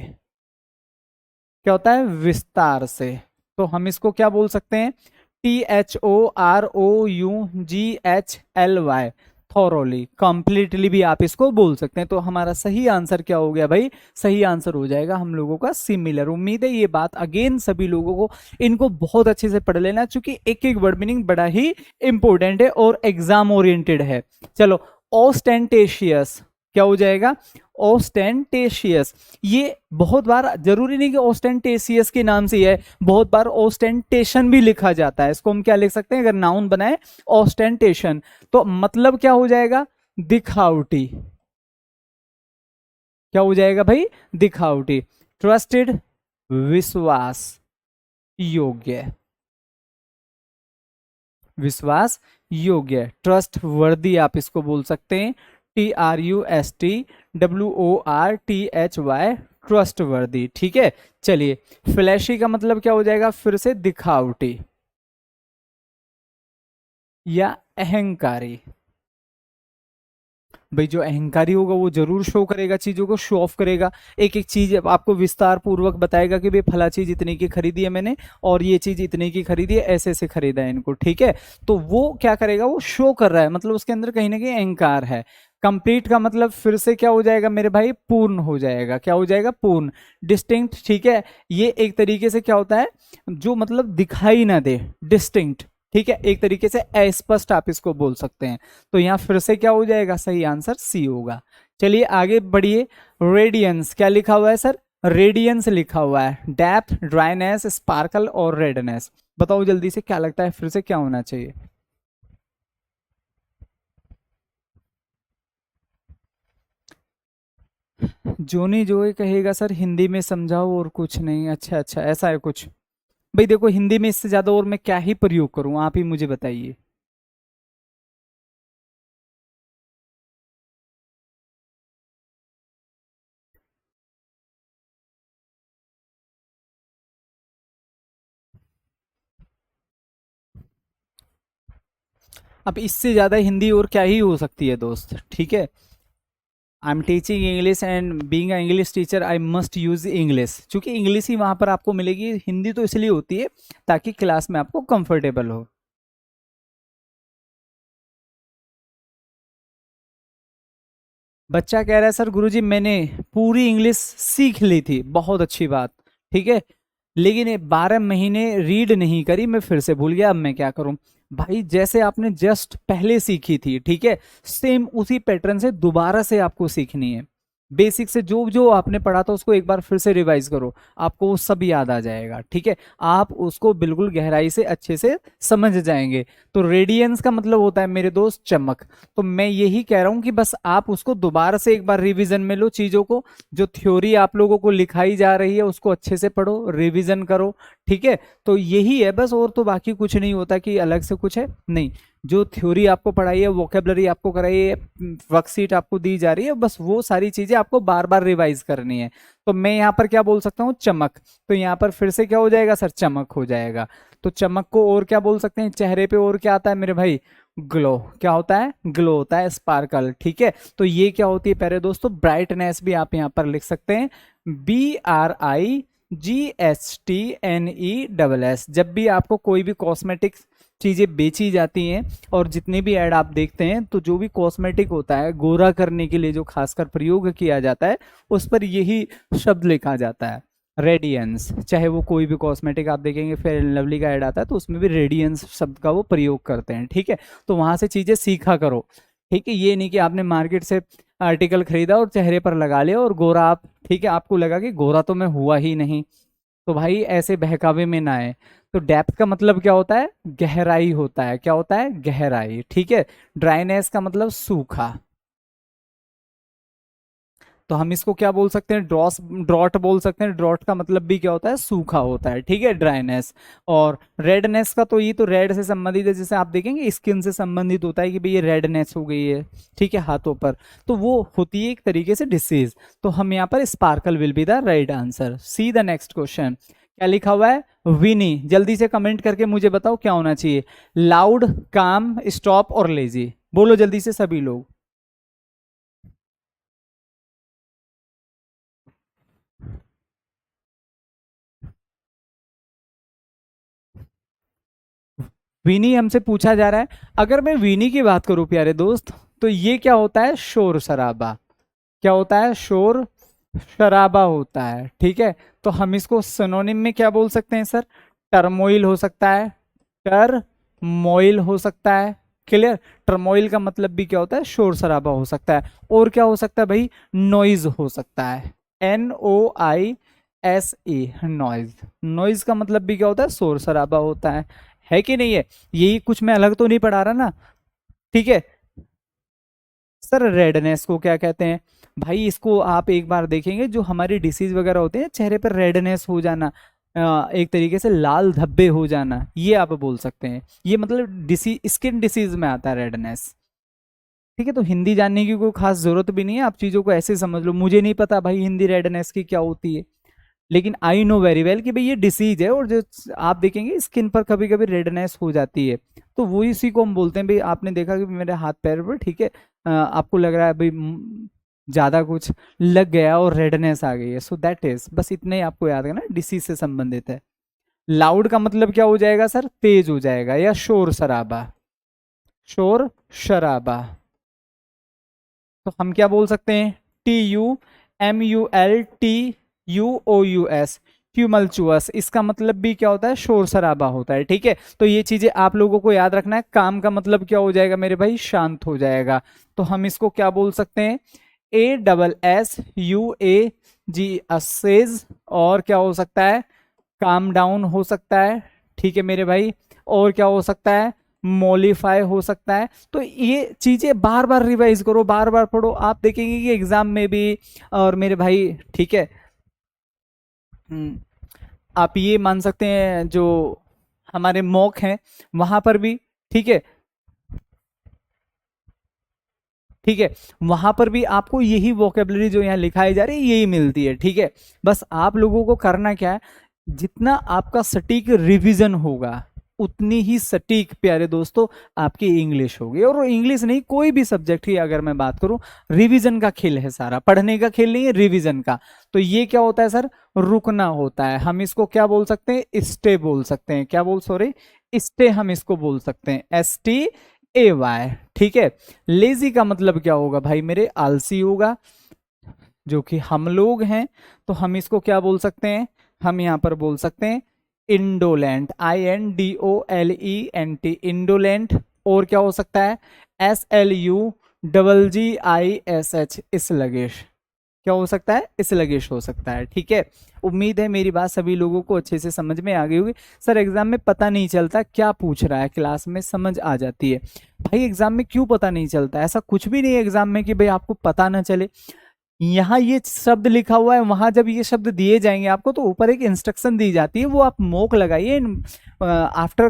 क्या होता है, विस्तार से। तो हम इसको क्या बोल सकते हैं, THOROUGHLY, थॉरोली, कंप्लीटली भी आप इसको बोल सकते हैं। तो हमारा सही आंसर क्या हो गया भाई, सही आंसर हो जाएगा हम लोगों का सिमिलर। उम्मीद है ये बात अगेन सभी लोगों को, इनको बहुत अच्छे से पढ़ लेना, क्योंकि एक एक वर्ड मीनिंग बड़ा ही इंपॉर्टेंट है और एग्जाम ओरिएंटेड है। चलो, ऑस्टेंटेशियस, क्या हो जाएगा, ओस्टेंटेशियस। ये बहुत बार जरूरी नहीं कि ओस्टेंटेशियस के नाम से ही है, बहुत बार ओस्टेंटेशन भी लिखा जाता है, इसको हम क्या लिख सकते हैं अगर नाउन बनाए, ओस्टेंटेशन। तो मतलब क्या हो जाएगा, दिखावटी। क्या हो जाएगा भाई, दिखावटी। ट्रस्टेड, विश्वास योग्य, विश्वास योग्य, ट्रस्ट वर्दी आप इसको बोल सकते हैं, TRUSTWORTHY, ट्रस्ट वर्दी। ठीक है, चलिए फ्लैशी का मतलब क्या हो जाएगा, फिर से दिखावटी या अहंकारी। भाई जो अहंकारी होगा वो जरूर शो करेगा, चीजों को शो ऑफ करेगा, एक एक चीज आपको विस्तार पूर्वक बताएगा कि भाई फला चीज इतने की खरीदी है मैंने, और ये चीज इतने की खरीदी है, ऐसे ऐसे खरीदा है इनको। ठीक है, तो वो क्या करेगा, वो शो कर रहा है, मतलब उसके अंदर कहीं ना कहीं अहंकार है। कंप्लीट का मतलब फिर से क्या हो जाएगा मेरे भाई, पूर्ण हो जाएगा। क्या हो जाएगा, पूर्ण। डिस्टिंक्ट, ठीक है, ये एक तरीके से क्या होता है, जो मतलब दिखाई ना दे, डिस्टिंक्ट। ठीक है, एक तरीके से अस्पष्ट आप इसको बोल सकते हैं। तो यहां फिर से क्या हो जाएगा, सही आंसर सी होगा। चलिए आगे बढ़िए। रेडियंस क्या लिखा हुआ है सर, रेडियंस लिखा हुआ है, डेप्थ, ड्राइनेस, स्पार्कल और रेडनेस। बताओ जल्दी से क्या लगता है फिर से क्या होना चाहिए। जोनी जो ये कहेगा सर हिंदी में समझाओ और कुछ नहीं। अच्छा अच्छा, ऐसा है कुछ। भाई देखो हिंदी में इससे ज्यादा और मैं क्या ही प्रयोग करूं, आप ही मुझे बताइए। अब इससे ज्यादा हिंदी और क्या ही हो सकती है दोस्त। ठीक है, I am teaching English and being a English teacher I must use English, क्योंकि इंग्लिश ही वहां पर आपको मिलेगी, हिंदी तो इसलिए होती है ताकि क्लास में आपको कंफर्टेबल हो। बच्चा कह रहा है सर गुरुजी मैंने पूरी इंग्लिश सीख ली थी, बहुत अच्छी बात। ठीक है, लेकिन ये 12 महीने रीड नहीं करी, मैं फिर से भूल गया, अब मैं क्या करूं। भाई जैसे आपने जस्ट पहले सीखी थी, ठीक है, सेम उसी पैटर्न से दोबारा से आपको सीखनी है। बेसिक से जो जो आपने पढ़ा था उसको एक बार फिर से रिवाइज करो, आपको वो सब याद आ जाएगा। ठीक है, आप उसको बिल्कुल गहराई से अच्छे से समझ जाएंगे। तो रेडियंस का मतलब होता है मेरे दोस्त चमक। तो मैं यही कह रहा हूं कि बस आप उसको दोबारा से एक बार रिवीजन में लो चीजों को, जो थ्योरी आप लोगों को लिखाई जा रही है उसको अच्छे से पढ़ो, रिवीजन करो। ठीक है, तो यही है बस, और तो बाकी कुछ नहीं होता कि अलग से कुछ है नहीं। जो थ्योरी आपको पढ़ाई है, वोकेबलरी आपको कराई है, वर्कशीट आपको दी जा रही है, बस वो सारी चीजें आपको बार बार रिवाइज करनी है। तो मैं यहाँ पर क्या बोल सकता हूँ, चमक। तो यहाँ पर फिर से क्या हो जाएगा सर, चमक हो जाएगा। तो चमक को और क्या बोल सकते हैं, चेहरे पे और क्या आता है मेरे भाई, ग्लो। क्या होता है, ग्लो होता है, स्पार्कल। ठीक है, तो ये क्या होती है प्यारे दोस्तों, ब्राइटनेस भी आप यहाँ पर लिख सकते हैं, BRIGHTNESS। जब भी आपको कोई भी कॉस्मेटिक चीजें बेची जाती हैं, और जितने भी ऐड आप देखते हैं, तो जो भी कॉस्मेटिक होता है गोरा करने के लिए जो खासकर प्रयोग किया जाता है, उस पर यही शब्द लिखा जाता है, रेडियंस। चाहे वो कोई भी कॉस्मेटिक आप देखेंगे, फेयर एंड लवली का ऐड आता है तो उसमें भी रेडियंस शब्द का वो प्रयोग करते हैं। ठीक है, तो वहां से चीजें सीखा करो। ठीक है, ये नहीं कि आपने मार्केट से आर्टिकल खरीदा और चेहरे पर लगा लिया और गोरा आप, ठीक है, आपको लगा कि गोरा तो मैं हुआ ही नहीं। तो भाई ऐसे बहकावे में ना आए। तो डेप्थ का मतलब क्या होता है, गहराई होता है। क्या होता है, गहराई। ठीक है, ड्राइनेस का मतलब सूखा। तो हम इसको क्या बोल सकते हैं, ड्रॉस, ड्रॉट बोल सकते हैं। ड्रॉट का मतलब भी क्या होता है, सूखा होता है। ठीक है, ड्राइनेस। और रेडनेस का तो ये तो रेड से संबंधित है, जैसे आप देखेंगे स्किन से संबंधित होता है कि भाई ये रेडनेस हो गई है, ठीक है, हाथों पर, तो वो होती है एक तरीके से डिसीज। तो हम यहाँ पर sparkle will be the right answer. See the next question, क्या लिखा हुआ है, विनी। जल्दी से कमेंट करके मुझे बताओ क्या होना चाहिए, लाउड, काम, स्टॉप और लेजी। बोलो जल्दी से सभी लोग। वीनी हमसे पूछा जा रहा है। अगर मैं वीनी की बात करूं प्यारे दोस्त, तो ये क्या होता है, शोर शराबा। क्या होता है, शोर शराबा होता है। ठीक है, तो हम इसको सिनोनिम में क्या बोल सकते हैं सर, टर्मोइल हो सकता है, टर्मोइल हो सकता है। क्लियर। टर्मोइल का मतलब भी क्या होता है, शोर शराबा हो सकता है। और क्या हो सकता है भाई, नॉइज हो सकता है, NOISE, नॉइज। नॉइज का मतलब भी क्या होता है, शोर शराबा होता है कि नहीं है। यही कुछ मैं अलग तो नहीं पढ़ा रहा ना, ठीक है। सर रेडनेस को क्या कहते हैं भाई, इसको आप एक बार देखेंगे, जो हमारी डिसीज वगैरह होते हैं, चेहरे पर रेडनेस हो जाना, एक तरीके से लाल धब्बे हो जाना, ये आप बोल सकते हैं। ये मतलब डिसीज, स्किन डिसीज में आता है रेडनेस। ठीक है, तो हिंदी जानने की कोई खास जरूरत भी नहीं है, आप चीजों को ऐसे समझ लो। मुझे नहीं पता भाई हिंदी रेडनेस की क्या होती है, लेकिन आई नो वेरी वेल कि भाई ये डिसीज है, और जो आप देखेंगे स्किन पर कभी कभी रेडनेस हो जाती है, तो वो इसी को हम बोलते हैं भाई। आपने देखा कि मेरे हाथ पैर पर, ठीक है, आपको लग रहा है भाई ज्यादा कुछ लग गया और रेडनेस आ गई है, सो दैट इज, बस इतना ही आपको याद करना, डिसीज से संबंधित है। लाउड का मतलब क्या हो जाएगा सर, तेज हो जाएगा या शोर शराबा, शोर शराबा। तो हम क्या बोल सकते हैं, TUMULTUOUS, ट्यूमल्चुअस। इसका मतलब भी क्या होता है, शोर शराबा होता है। ठीक है, तो ये चीजें आप लोगों को याद रखना है। काम का मतलब क्या हो जाएगा मेरे भाई, शांत हो जाएगा। तो हम इसको क्या बोल सकते हैं, ASSUAG, असेज। और क्या हो सकता है, काम डाउन हो सकता है, ठीक है मेरे भाई। और क्या हो सकता है, मॉलिफाई हो सकता है। तो ये चीजें बार बार रिवाइज करो, बार बार पढ़ो, आप देखेंगे कि एग्जाम में भी, और मेरे भाई ठीक है, आप ये मान सकते हैं जो हमारे मॉक हैं वहां पर भी, ठीक है, ठीक है, वहां पर भी आपको यही वोकेबलरी जो यहाँ लिखाई जा रही है यही मिलती है। ठीक है, बस आप लोगों को करना क्या है, जितना आपका सटीक रिवीजन होगा उतनी ही सटीक प्यारे दोस्तों आपकी इंग्लिश होगी। और इंग्लिश नहीं, कोई भी सब्जेक्ट ही अगर मैं बात करूं, रिवीजन का खेल है सारा, पढ़ने का खेल नहीं है, रिवीजन का। तो ये क्या होता है सर, रुकना होता है। हम इसको क्या बोल सकते हैं, स्टे बोल सकते हैं, क्या बोल, सॉरी, स्टे हम इसको बोल सकते हैं, STAY। ठीक है, लेजी का मतलब क्या होगा भाई मेरे, आलसी होगा, जो कि हम लोग हैं। तो हम इसको क्या बोल सकते हैं, हम यहाँ पर बोल सकते हैं इंडोलेंट, INDOLENT, इंडोलेंट। और क्या हो सकता है, SLUGGISH, स्लगिश। क्या हो सकता है, स्लगिश हो सकता है। ठीक है, उम्मीद है मेरी बात सभी लोगों को अच्छे से समझ में आ गई होगी। सर एग्जाम में पता नहीं चलता क्या पूछ रहा है, क्लास में समझ आ जाती है। भाई एग्जाम में क्यों पता नहीं चलता, ऐसा कुछ भी नहीं है एग्जाम में कि भाई आपको पता ना चले। यहाँ ये शब्द लिखा हुआ है, वहां जब ये शब्द दिए जाएंगे आपको, तो ऊपर एक इंस्ट्रक्शन दी जाती है, वो आप मोक लगाइए। आफ्टर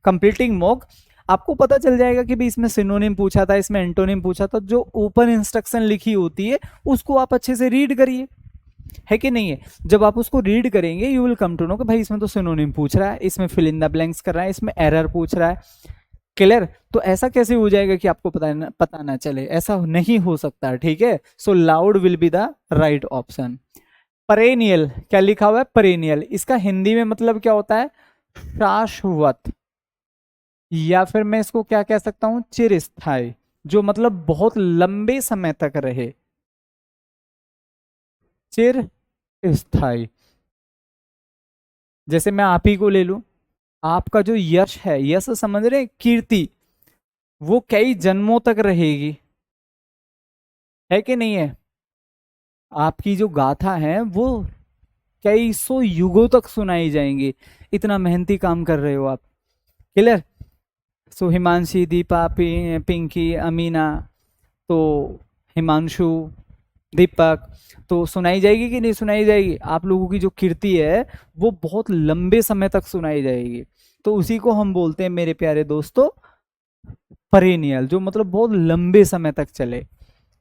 कंप्लीटिंग मोक आपको पता चल जाएगा कि भाई इसमें सिनोनिम पूछा था, इसमें एंटोनिम पूछा था। जो ऊपर इंस्ट्रक्शन लिखी होती है उसको आप अच्छे से रीड करिए, है कि नहीं है। जब आप उसको रीड करेंगे you will come to know कि भाई इसमें तो सिनोनिम पूछ रहा है, इसमें फिल इन द ब्लैंक्स कर रहा है, इसमें एरर पूछ रहा है। क्लियर। तो ऐसा कैसे हो जाएगा कि आपको पता ना चले, ऐसा नहीं हो सकता। ठीक है, so loud will be the right option. Perennial, क्या लिखा हुआ है, परेनियल, इसका हिंदी में मतलब क्या होता है, शाश्वत, या फिर मैं इसको क्या कह सकता हूं, चिरस्थायी, जो मतलब बहुत लंबे समय तक रहे, चिर स्थायी। जैसे मैं आप ही को ले लूं, आपका जो यश है, यश समझ रहे हैं? कीर्ति, वो कई जन्मों तक रहेगी, है कि नहीं है। आपकी जो गाथा है वो कई सौ युगों तक सुनाई जाएंगी, इतना मेहनती काम कर रहे हो आप। क्लियर। सो हिमांशी, दीपा, पिंकी, अमीना, तो हिमांशु, दीपक, तो सुनाई जाएगी कि नहीं सुनाई जाएगी। आप लोगों की जो कीर्ति है वो बहुत लंबे समय तक सुनाई जाएगी। तो उसी को हम बोलते हैं मेरे प्यारे दोस्तों, परेनियल, जो मतलब बहुत लंबे समय तक चले।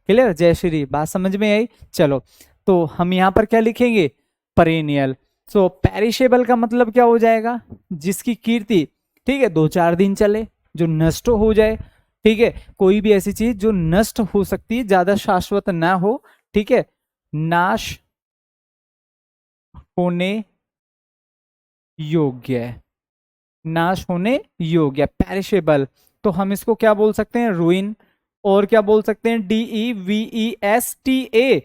क्लियर, जय श्री, बात समझ में आई। चलो, तो हम यहाँ पर क्या लिखेंगे, परेनियल। सो पेरिशेबल का मतलब क्या हो जाएगा, जिसकी कीर्ति, ठीक है, 2-4 दिन चले, जो नष्ट हो जाए। ठीक है, कोई भी ऐसी चीज जो नष्ट हो सकती है, ज्यादा शाश्वत ना हो। ठीक है, नाश होने योग्य, नाश होने योग्य, पेरिशेबल। तो हम इसको क्या बोल सकते हैं, रूइन। और क्या बोल सकते हैं, DEVESTA,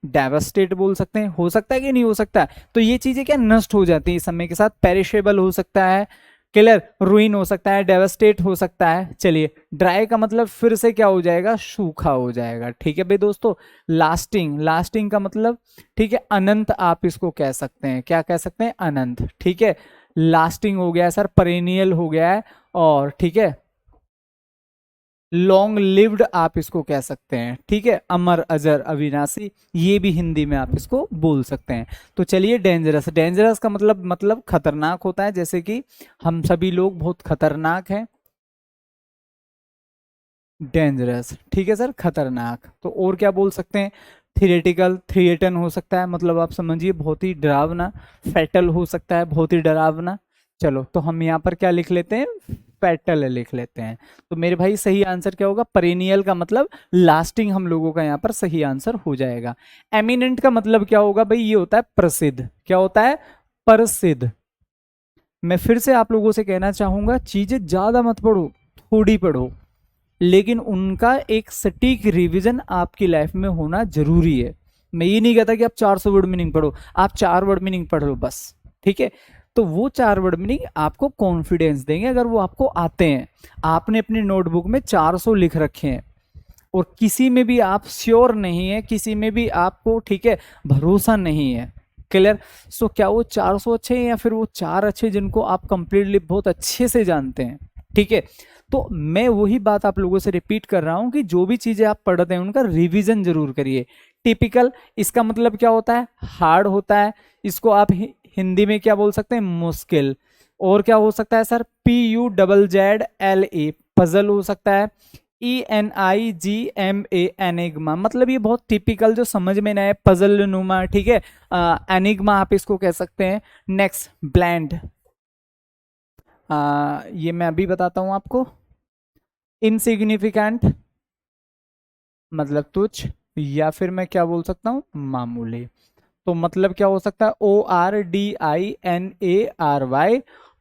डेवास्टेट बोल सकते हैं। हो सकता है कि नहीं हो सकता। तो ये चीजें क्या नष्ट हो जाती है समय के साथ, पेरिशेबल हो सकता है। क्लियर, रुइन हो सकता है, डेवास्टेट हो सकता है। चलिए, ड्राई का मतलब फिर से क्या हो जाएगा, सूखा हो जाएगा। ठीक है भाई दोस्तों। लास्टिंग, लास्टिंग का मतलब ठीक है अनंत, आप इसको कह सकते हैं, क्या कह सकते हैं, अनंत। ठीक है, लास्टिंग हो गया सर, परेनियल हो गया है, और ठीक है लॉन्ग लिव्ड आप इसको कह सकते हैं। ठीक है, अमर अजर अविनाशी, ये भी हिंदी में आप इसको बोल सकते हैं। तो चलिए, डेंजरस, डेंजरस का मतलब खतरनाक होता है, जैसे कि हम सभी लोग बहुत खतरनाक हैं, डेंजरस। ठीक है सर, खतरनाक। तो और क्या बोल सकते हैं, थिएटिकल, थ्रिएटन हो सकता है, मतलब आप समझिए बहुत ही डरावना। फैटल हो सकता है, बहुत ही डरावना। चलो, तो हम यहाँ पर क्या लिख लेते हैं, फैटल लिख लेते हैं। तो मेरे भाई सही आंसर क्या होगा, पेरेनियल का मतलब लास्टिंग, हम लोगों का यहाँ पर सही आंसर हो जाएगा। एमिनेंट का मतलब क्या होगा भाई, ये होता है प्रसिद्ध। क्या होता है, प्रसिद्ध। मैं फिर से आप लोगों से कहना चाहूंगा, चीजें ज्यादा मत पढ़ो, थोड़ी पढ़ो, लेकिन उनका एक सटीक रिवीजन आपकी लाइफ में होना जरूरी है। मैं ये नहीं कहता कि आप 400 वर्ड मीनिंग पढ़ो, आप 4 वर्ड मीनिंग पढ़ लो बस। ठीक है, तो वो 4 वर्ड मीनिंग आपको कॉन्फिडेंस देंगे अगर वो आपको आते हैं। आपने अपनी नोटबुक में 400 लिख रखे हैं और किसी में भी आप श्योर नहीं है, किसी में भी आपको ठीक है भरोसा नहीं है, क्लियर। सो क्या वो 400 अच्छे हैं या फिर वो 4 अच्छे जिनको आप कंप्लीटली बहुत अच्छे से जानते हैं। ठीक है, तो मैं वही बात आप लोगों से रिपीट कर रहा हूं कि जो भी चीजें आप पढ़ते हैं उनका रिवीजन जरूर करिए। टिपिकल, इसका मतलब क्या होता है, हार्ड होता है। इसको आप हिंदी में क्या बोल सकते हैं, मुश्किल। और क्या हो सकता है सर, PUZZLE, पजल हो सकता है। ENIGMA, एनिग्मा, मतलब ये बहुत टिपिकल जो समझ में ना है, पजल नुमा। ठीक है, एनिग्मा आप इसको कह सकते हैं। नेक्स्ट, ब्लैंड, ये मैं अभी बताता हूं आपको। इनसिग्निफिकेंट मतलब तुच्छ, या फिर मैं क्या बोल सकता हूँ, मामूली। तो मतलब क्या हो सकता है, ORDINARY,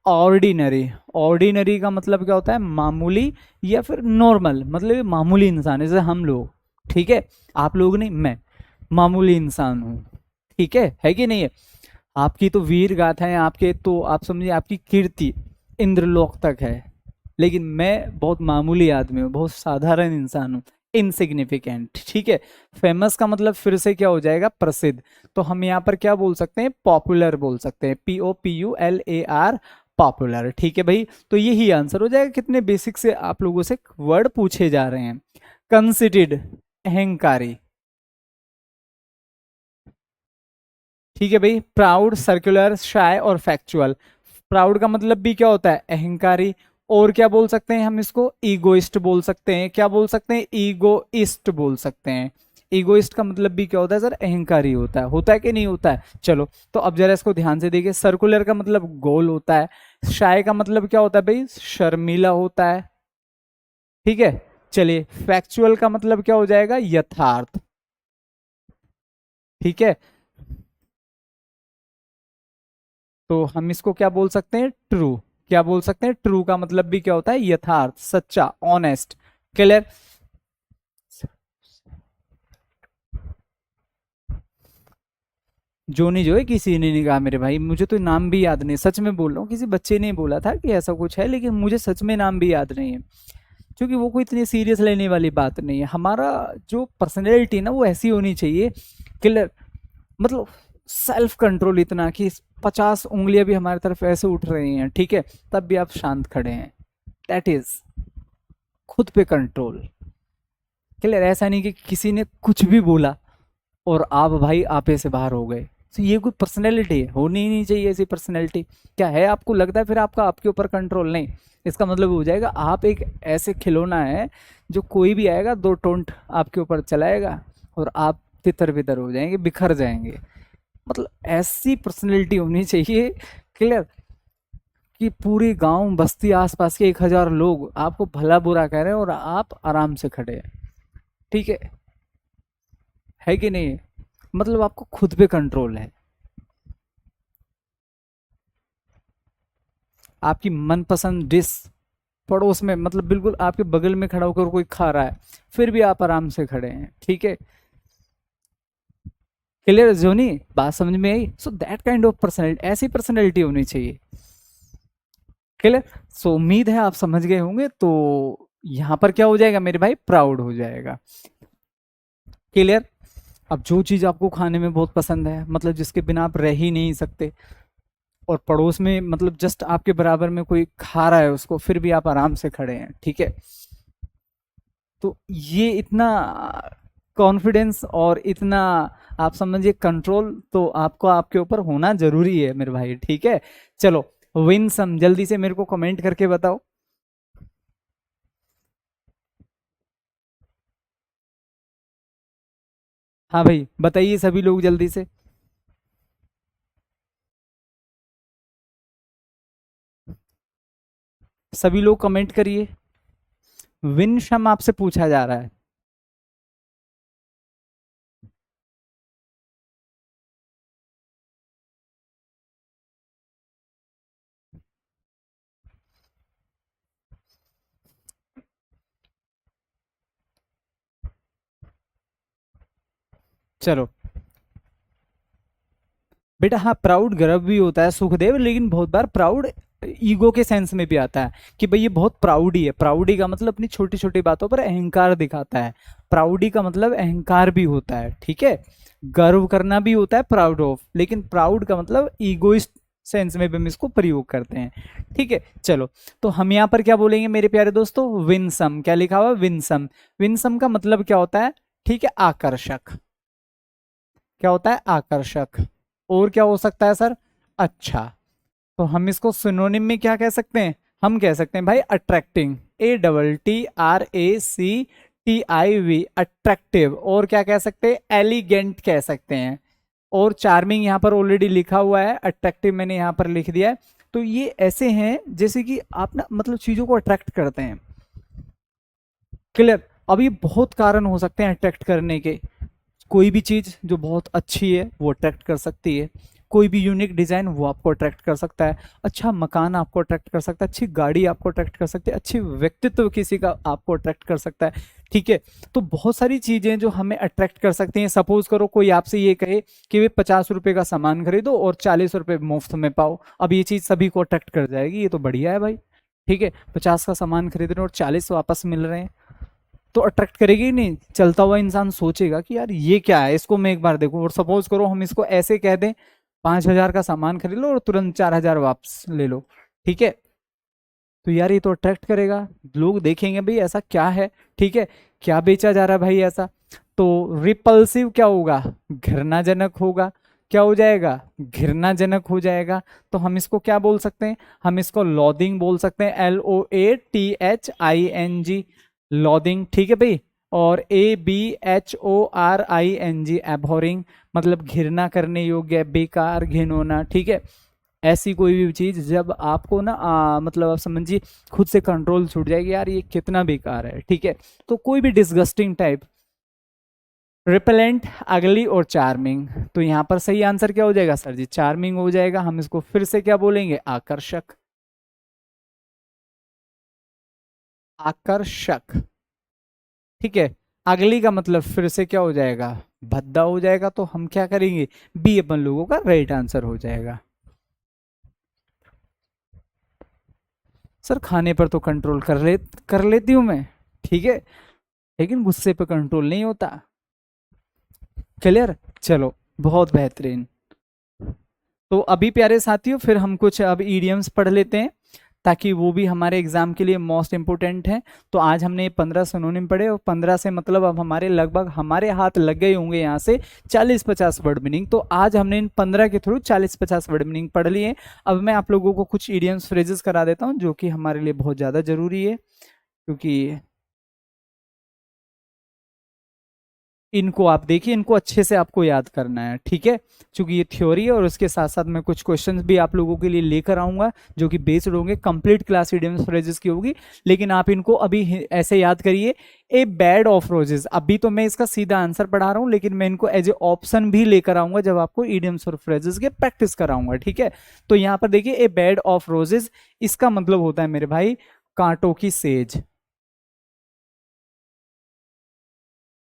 ऑर्डिनरी। ऑर्डिनरी का मतलब क्या होता है, मामूली या फिर नॉर्मल, मतलब ये मामूली इंसान है, जैसे हम लोग। ठीक है, आप लोग नहीं, मैं मामूली इंसान हूँ। ठीक है कि नहीं है। आपकी तो वीर गाथाएं, आपके तो आप समझिए आपकी कीर्ति इंद्रलोक तक है, लेकिन मैं बहुत मामूली आदमी हूँ, बहुत साधारण इंसान हूँ, इनसिग्निफिकेंट। ठीक है, फेमस का मतलब फिर से क्या हो जाएगा, प्रसिद्ध। तो हम यहाँ पर क्या बोल सकते हैं, पॉपुलर बोल सकते हैं, POPULAR, पॉपुलर। ठीक है भाई, तो यही आंसर हो जाएगा। कितने बेसिक से आप लोगों से वर्ड पूछे जा रहे हैं। कंसिडर्ड, अहंकारी। ठीक है भाई, प्राउड, सर्कुलर, शाय और फैक्चुअल। प्राउड का मतलब भी क्या होता है, अहंकारी। और क्या बोल सकते हैं हम इसको, ईगोइस्ट बोल सकते हैं। क्या बोल सकते हैं, ईगोइस्ट बोल सकते हैं। ईगोइस्ट का मतलब भी क्या होता है सर, अहंकारी होता है कि नहीं होता है। चलो, तो अब जरा इसको ध्यान से देखिए। सर्कुलर का मतलब गोल होता है। शाय का मतलब क्या होता है भाई, शर्मीला होता है। ठीक है, चलिए, फैक्चुअल का मतलब क्या हो जाएगा, यथार्थ। ठीक है, तो हम इसको क्या बोल सकते हैं, ट्रू। क्या बोल सकते हैं, ट्रू का मतलब भी क्या होता है, यथार्थ, सच्चा, ऑनेस्ट, क्लियर। जोनी जो है किसी ने नहीं कहा मेरे भाई, मुझे तो नाम भी याद नहीं, सच में बोल रहा हूँ, किसी बच्चे ने बोला था कि ऐसा कुछ है, लेकिन मुझे सच में नाम भी याद नहीं है, क्योंकि वो कोई इतनी सीरियस लेने वाली बात नहीं है। हमारा जो पर्सनैलिटी ना वो ऐसी होनी चाहिए, क्लियर, मतलब सेल्फ कंट्रोल इतना कि 50 उंगलियां भी हमारी तरफ ऐसे उठ रही हैं, ठीक है, तब भी आप शांत खड़े हैं। दैट इज खुद पे कंट्रोल, क्लियर। ऐसा नहीं कि किसी ने कुछ भी बोला और आप भाई आपे से बाहर हो गए। तो ये कोई पर्सनैलिटी है, होनी ही नहीं चाहिए ऐसी पर्सनैलिटी। क्या है, आपको लगता है फिर आपका आपके ऊपर कंट्रोल नहीं, इसका मतलब हो जाएगा आप एक ऐसे खिलौना है जो कोई भी आएगा दो टोंट आपके ऊपर चलाएगा और आप तितर बितर हो जाएंगे, बिखर जाएंगे। मतलब ऐसी पर्सनैलिटी होनी चाहिए, क्लियर, कि पूरी गांव बस्ती आसपास के 1000 लोग आपको भला बुरा कह रहे हैं और आप आराम से खड़े हैं। ठीक है कि नहीं, मतलब आपको खुद पे कंट्रोल है। आपकी मनपसंद डिश पड़ोस में, मतलब बिल्कुल आपके बगल में खड़ा होकर कोई खा रहा है, फिर भी आप आराम से खड़े हैं। ठीक है, क्लियर जोनी, बात समझ में आई। So that kind of personality, ऐसी पर्सनैलिटी होनी चाहिए। क्लियर। सो उम्मीद है आप समझ गए होंगे। तो यहां पर क्या हो जाएगा मेरे भाई, प्राउड हो जाएगा। क्लियर। अब जो चीज आपको खाने में बहुत पसंद है, मतलब जिसके बिना आप रह ही नहीं सकते, और पड़ोस में मतलब जस्ट आपके बराबर में कोई खा रहा है उसको, फिर भी आप आराम से खड़े हैं, ठीक है। तो ये इतना कॉन्फिडेंस और इतना आप समझिए कंट्रोल तो आपको आपके ऊपर होना जरूरी है मेरे भाई, ठीक है। चलो, विन सम जल्दी से मेरे को कमेंट करके बताओ। हाँ भाई बताइए सभी लोग जल्दी से। सभी लोग कमेंट करिए। विन सम आपसे पूछा जा रहा है। चलो बेटा, हाँ प्राउड गर्व भी होता है सुखदेव, लेकिन बहुत बार प्राउड ईगो के सेंस में भी आता है कि भाई ये बहुत प्राउडी है। प्राउडी का मतलब अपनी छोटी छोटी बातों पर अहंकार दिखाता है। प्राउडी का मतलब अहंकार भी होता है, ठीक है। गर्व करना भी होता है प्राउड ऑफ, लेकिन प्राउड का मतलब ईगोइस्ट सेंस में भी हम इसको प्रयोग करते हैं, ठीक है। चलो, तो हम यहाँ पर क्या बोलेंगे मेरे प्यारे दोस्तों, विनसम। क्या लिखा हुआ, विनसम। विनसम का मतलब क्या होता है, ठीक है, आकर्षक। क्या होता है, आकर्षक। और क्या हो सकता है सर, अच्छा। तो हम इसको सिनोनिम में क्या कह सकते हैं, हम कह सकते हैं भाई अट्रैक्टिंग, ATTRACTIV, अट्रैक्टिव। और क्या कह सकते हैं, एलिगेंट कह सकते हैं। और चार्मिंग यहाँ पर ऑलरेडी लिखा हुआ है, अट्रैक्टिव मैंने यहाँ पर लिख दिया है। तो ये ऐसे हैं जैसे कि आप ना मतलब चीजों को अट्रैक्ट करते हैं। क्लियर। अब ये बहुत कारण हो सकते हैं अट्रैक्ट करने के। कोई भी चीज जो बहुत अच्छी है वो अट्रैक्ट कर सकती है। कोई भी यूनिक डिजाइन वो आपको अट्रैक्ट कर सकता है। अच्छा मकान आपको अट्रैक्ट कर सकता है, अच्छी गाड़ी आपको अट्रैक्ट कर सकती है, अच्छी व्यक्तित्व किसी का आपको अट्रैक्ट कर सकता है, ठीक है। तो बहुत सारी चीजें जो हमें अट्रैक्ट कर सकती हैं। सपोज करो कोई आपसे ये कहे कि वे 50 रुपए का सामान खरीदो और 40 रुपए मुफ्त में पाओ, अब ये चीज सभी को अट्रैक्ट कर जाएगी, ये तो बढ़िया है भाई, ठीक है। 50 का सामान खरीद रहे हैं और 40 वापस मिल रहे हैं, तो अट्रैक्ट करेगी ही नहीं। चलता हुआ इंसान सोचेगा कि यार ये क्या है, इसको मैं एक बार देखूं। और सपोज करो हम इसको ऐसे कह दें, 5,000 का सामान खरीद लो और तुरंत 4,000 वापस ले लो, ठीक है। तो यार ये तो अट्रैक्ट करेगा, लोग देखेंगे भाई ऐसा क्या है, ठीक है, क्या बेचा जा रहा है भाई ऐसा। तो रिपल्सिव क्या होगा, घृणाजनक होगा। क्या हो जाएगा, घृणाजनक हो जाएगा। तो हम इसको क्या बोल सकते हैं, हम इसको लॉदिंग बोल सकते हैं, LOATHING, लॉदिंग, ठीक है भाई। और ABHORING, एबहोरिंग, मतलब घृणा करने योग्य, बेकार, घिनौना, ठीक है। ऐसी कोई भी चीज जब आपको ना मतलब आप समझिए खुद से कंट्रोल छूट जाएगी, यार ये कितना बेकार है, ठीक है। तो कोई भी डिस्गस्टिंग टाइप। रिपेलेंट, अगली और चार्मिंग। तो यहाँ पर सही आंसर क्या हो जाएगा सर जी, चार्मिंग हो जाएगा। हम इसको फिर से क्या बोलेंगे, आकर्षक। आकर्षक, ठीक है। अगली का मतलब फिर से क्या हो जाएगा, भद्दा हो जाएगा। तो हम क्या करेंगे, बी अपन लोगों का राइट आंसर हो जाएगा। सर खाने पर तो कंट्रोल कर लेती हूँ मैं, ठीक है, लेकिन गुस्से पे कंट्रोल नहीं होता। क्लियर। चलो, बहुत बेहतरीन। तो अभी प्यारे साथियों फिर हम कुछ अब ईडियम्स पढ़ लेते हैं, ताकि वो भी हमारे एग्जाम के लिए मोस्ट इंपोर्टेंट है। तो आज हमने 15 सिनोनिम पढ़े, और 15 से मतलब अब हमारे लगभग हमारे हाथ लग गए होंगे यहाँ से 40-50 वर्ड मीनिंग। तो आज हमने इन 15 के थ्रू 40-50 वर्ड मीनिंग पढ़ लिए। अब मैं आप लोगों को कुछ ईडियम्स फ्रेजेस करा देता हूँ जो कि हमारे लिए बहुत ज़्यादा जरूरी है, क्योंकि इनको आप देखिए, इनको अच्छे से आपको याद करना है, ठीक है। क्योंकि ये थ्योरी है और उसके साथ साथ मैं कुछ क्वेश्चंस भी आप लोगों के लिए लेकर आऊंगा जो कि बेस्ड होंगे, कंप्लीट क्लास इडियम्स फ्रेजेस की होगी। लेकिन आप इनको अभी ऐसे याद करिए, ए बेड ऑफ रोजेस। अभी तो मैं इसका सीधा आंसर पढ़ा रहा हूँ, लेकिन मैं इनको एज ए ऑप्शन भी लेकर आऊंगा जब आपको इडियम्स और फ्रेजेस के प्रैक्टिस कराऊंगा, ठीक है। तो यहाँ पर देखिए, ए बेड ऑफ रोजेस, इसका मतलब होता है मेरे भाई कांटों की सेज।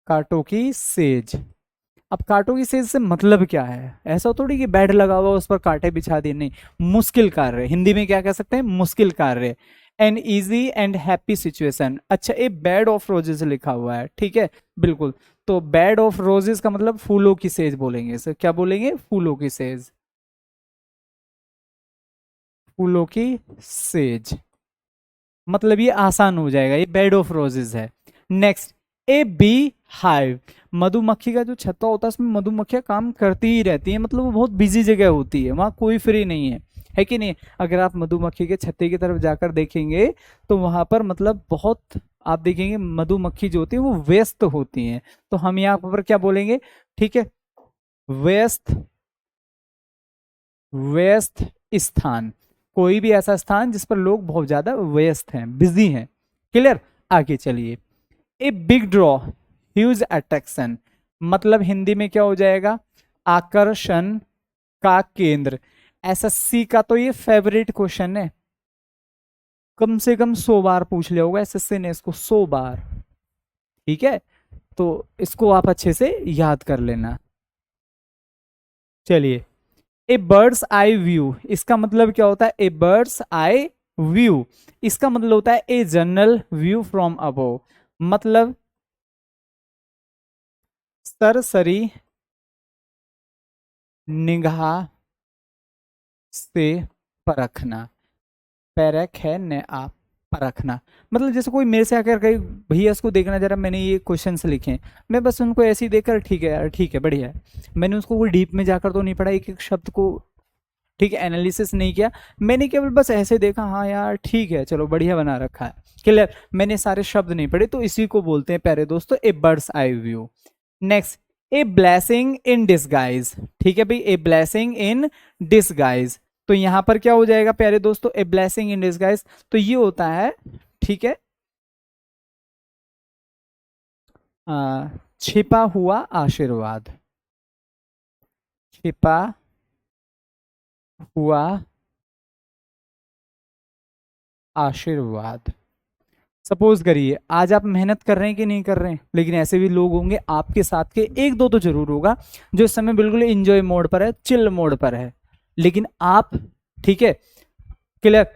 कांटों की सेज। अब कांटों की सेज से मतलब क्या है, ऐसा थोड़ी कि बेड लगा हुआ उस पर कांटे बिछा दिए, नहीं। मुश्किल कार्य, हिंदी में क्या कह सकते हैं, मुश्किल कार्य। An easy and happy situation. अच्छा, ये बेड ऑफ रोजेस लिखा हुआ है, ठीक है, बिल्कुल। तो बेड ऑफ रोजेस का मतलब फूलों की सेज बोलेंगे इसे, क्या बोलेंगे, फूलों की सेज, फूलों की सेज। मतलब ये आसान हो जाएगा, ये बेड ऑफ रोजेस है। Next, A bee hive. मधुमक्खी का जो छत्ता होता है उसमें मधुमक्खियां काम करती ही रहती हैं, मतलब वो बहुत बिजी जगह होती है, वहां कोई फ्री नहीं है कि नहीं। अगर आप मधुमक्खी के छत्ते की तरफ जाकर देखेंगे तो वहां पर मतलब बहुत, आप देखेंगे मधुमक्खी जो होती है वो व्यस्त होती हैं। तो हम यहाँ पर क्या बोलेंगे, ठीक है, व्यस्त, व्यस्त स्थान, कोई भी ऐसा स्थान जिस पर लोग बहुत ज्यादा व्यस्त हैं, बिजी हैं। क्लियर, आगे चलिए। A big draw, huge attraction. मतलब हिंदी में क्या हो जाएगा, आकर्षण का केंद्र। एसएससी का तो ये फेवरेट क्वेश्चन है, कम से कम 100 बार पूछ लिया होगा एसएससी ने इसको, 100 बार, ठीक है। तो इसको आप अच्छे से याद कर लेना। चलिए, ए बर्ड्स आई व्यू, इसका मतलब क्या होता है, ए बर्ड्स आई व्यू, इसका मतलब होता है a general view from above. मतलब सरसरी निगाह से परखना, परख है न आप, परखना। मतलब जैसे कोई मेरे से आकर कहे भैया इसको देखना जरा, मैंने ये क्वेश्चंस लिखे हैं, मैं बस उनको ऐसे ही देखकर ठीक है यार ठीक है बढ़िया है, मैंने उसको कोई डीप में जाकर तो नहीं पढ़ा एक एक शब्द को, ठीक है, एनालिसिस नहीं किया, मैंने केवल बस ऐसे देखा, हाँ यार ठीक है चलो बढ़िया बना रखा है, क्लियर, मैंने सारे शब्द नहीं पढ़े। तो इसी को बोलते हैं प्यारे दोस्तों a bird's eye view. Next, a blessing in disguise, ठीक है भाई, ए ब्लेसिंग इन डिसगाइज। तो यहां पर क्या हो जाएगा प्यारे दोस्तों, ए ब्लेसिंग इन डिसगाइज, तो ये होता है, ठीक है, आ, छिपा हुआ आशीर्वाद, छिपा हुआ आशीर्वाद। सपोज करिए आज आप मेहनत कर रहे हैं कि नहीं कर रहे हैं, लेकिन ऐसे भी लोग होंगे आपके साथ के, एक दो तो जरूर होगा जो इस समय बिल्कुल एंजॉय मोड पर है, चिल मोड पर है, लेकिन आप, ठीक है, क्लियर,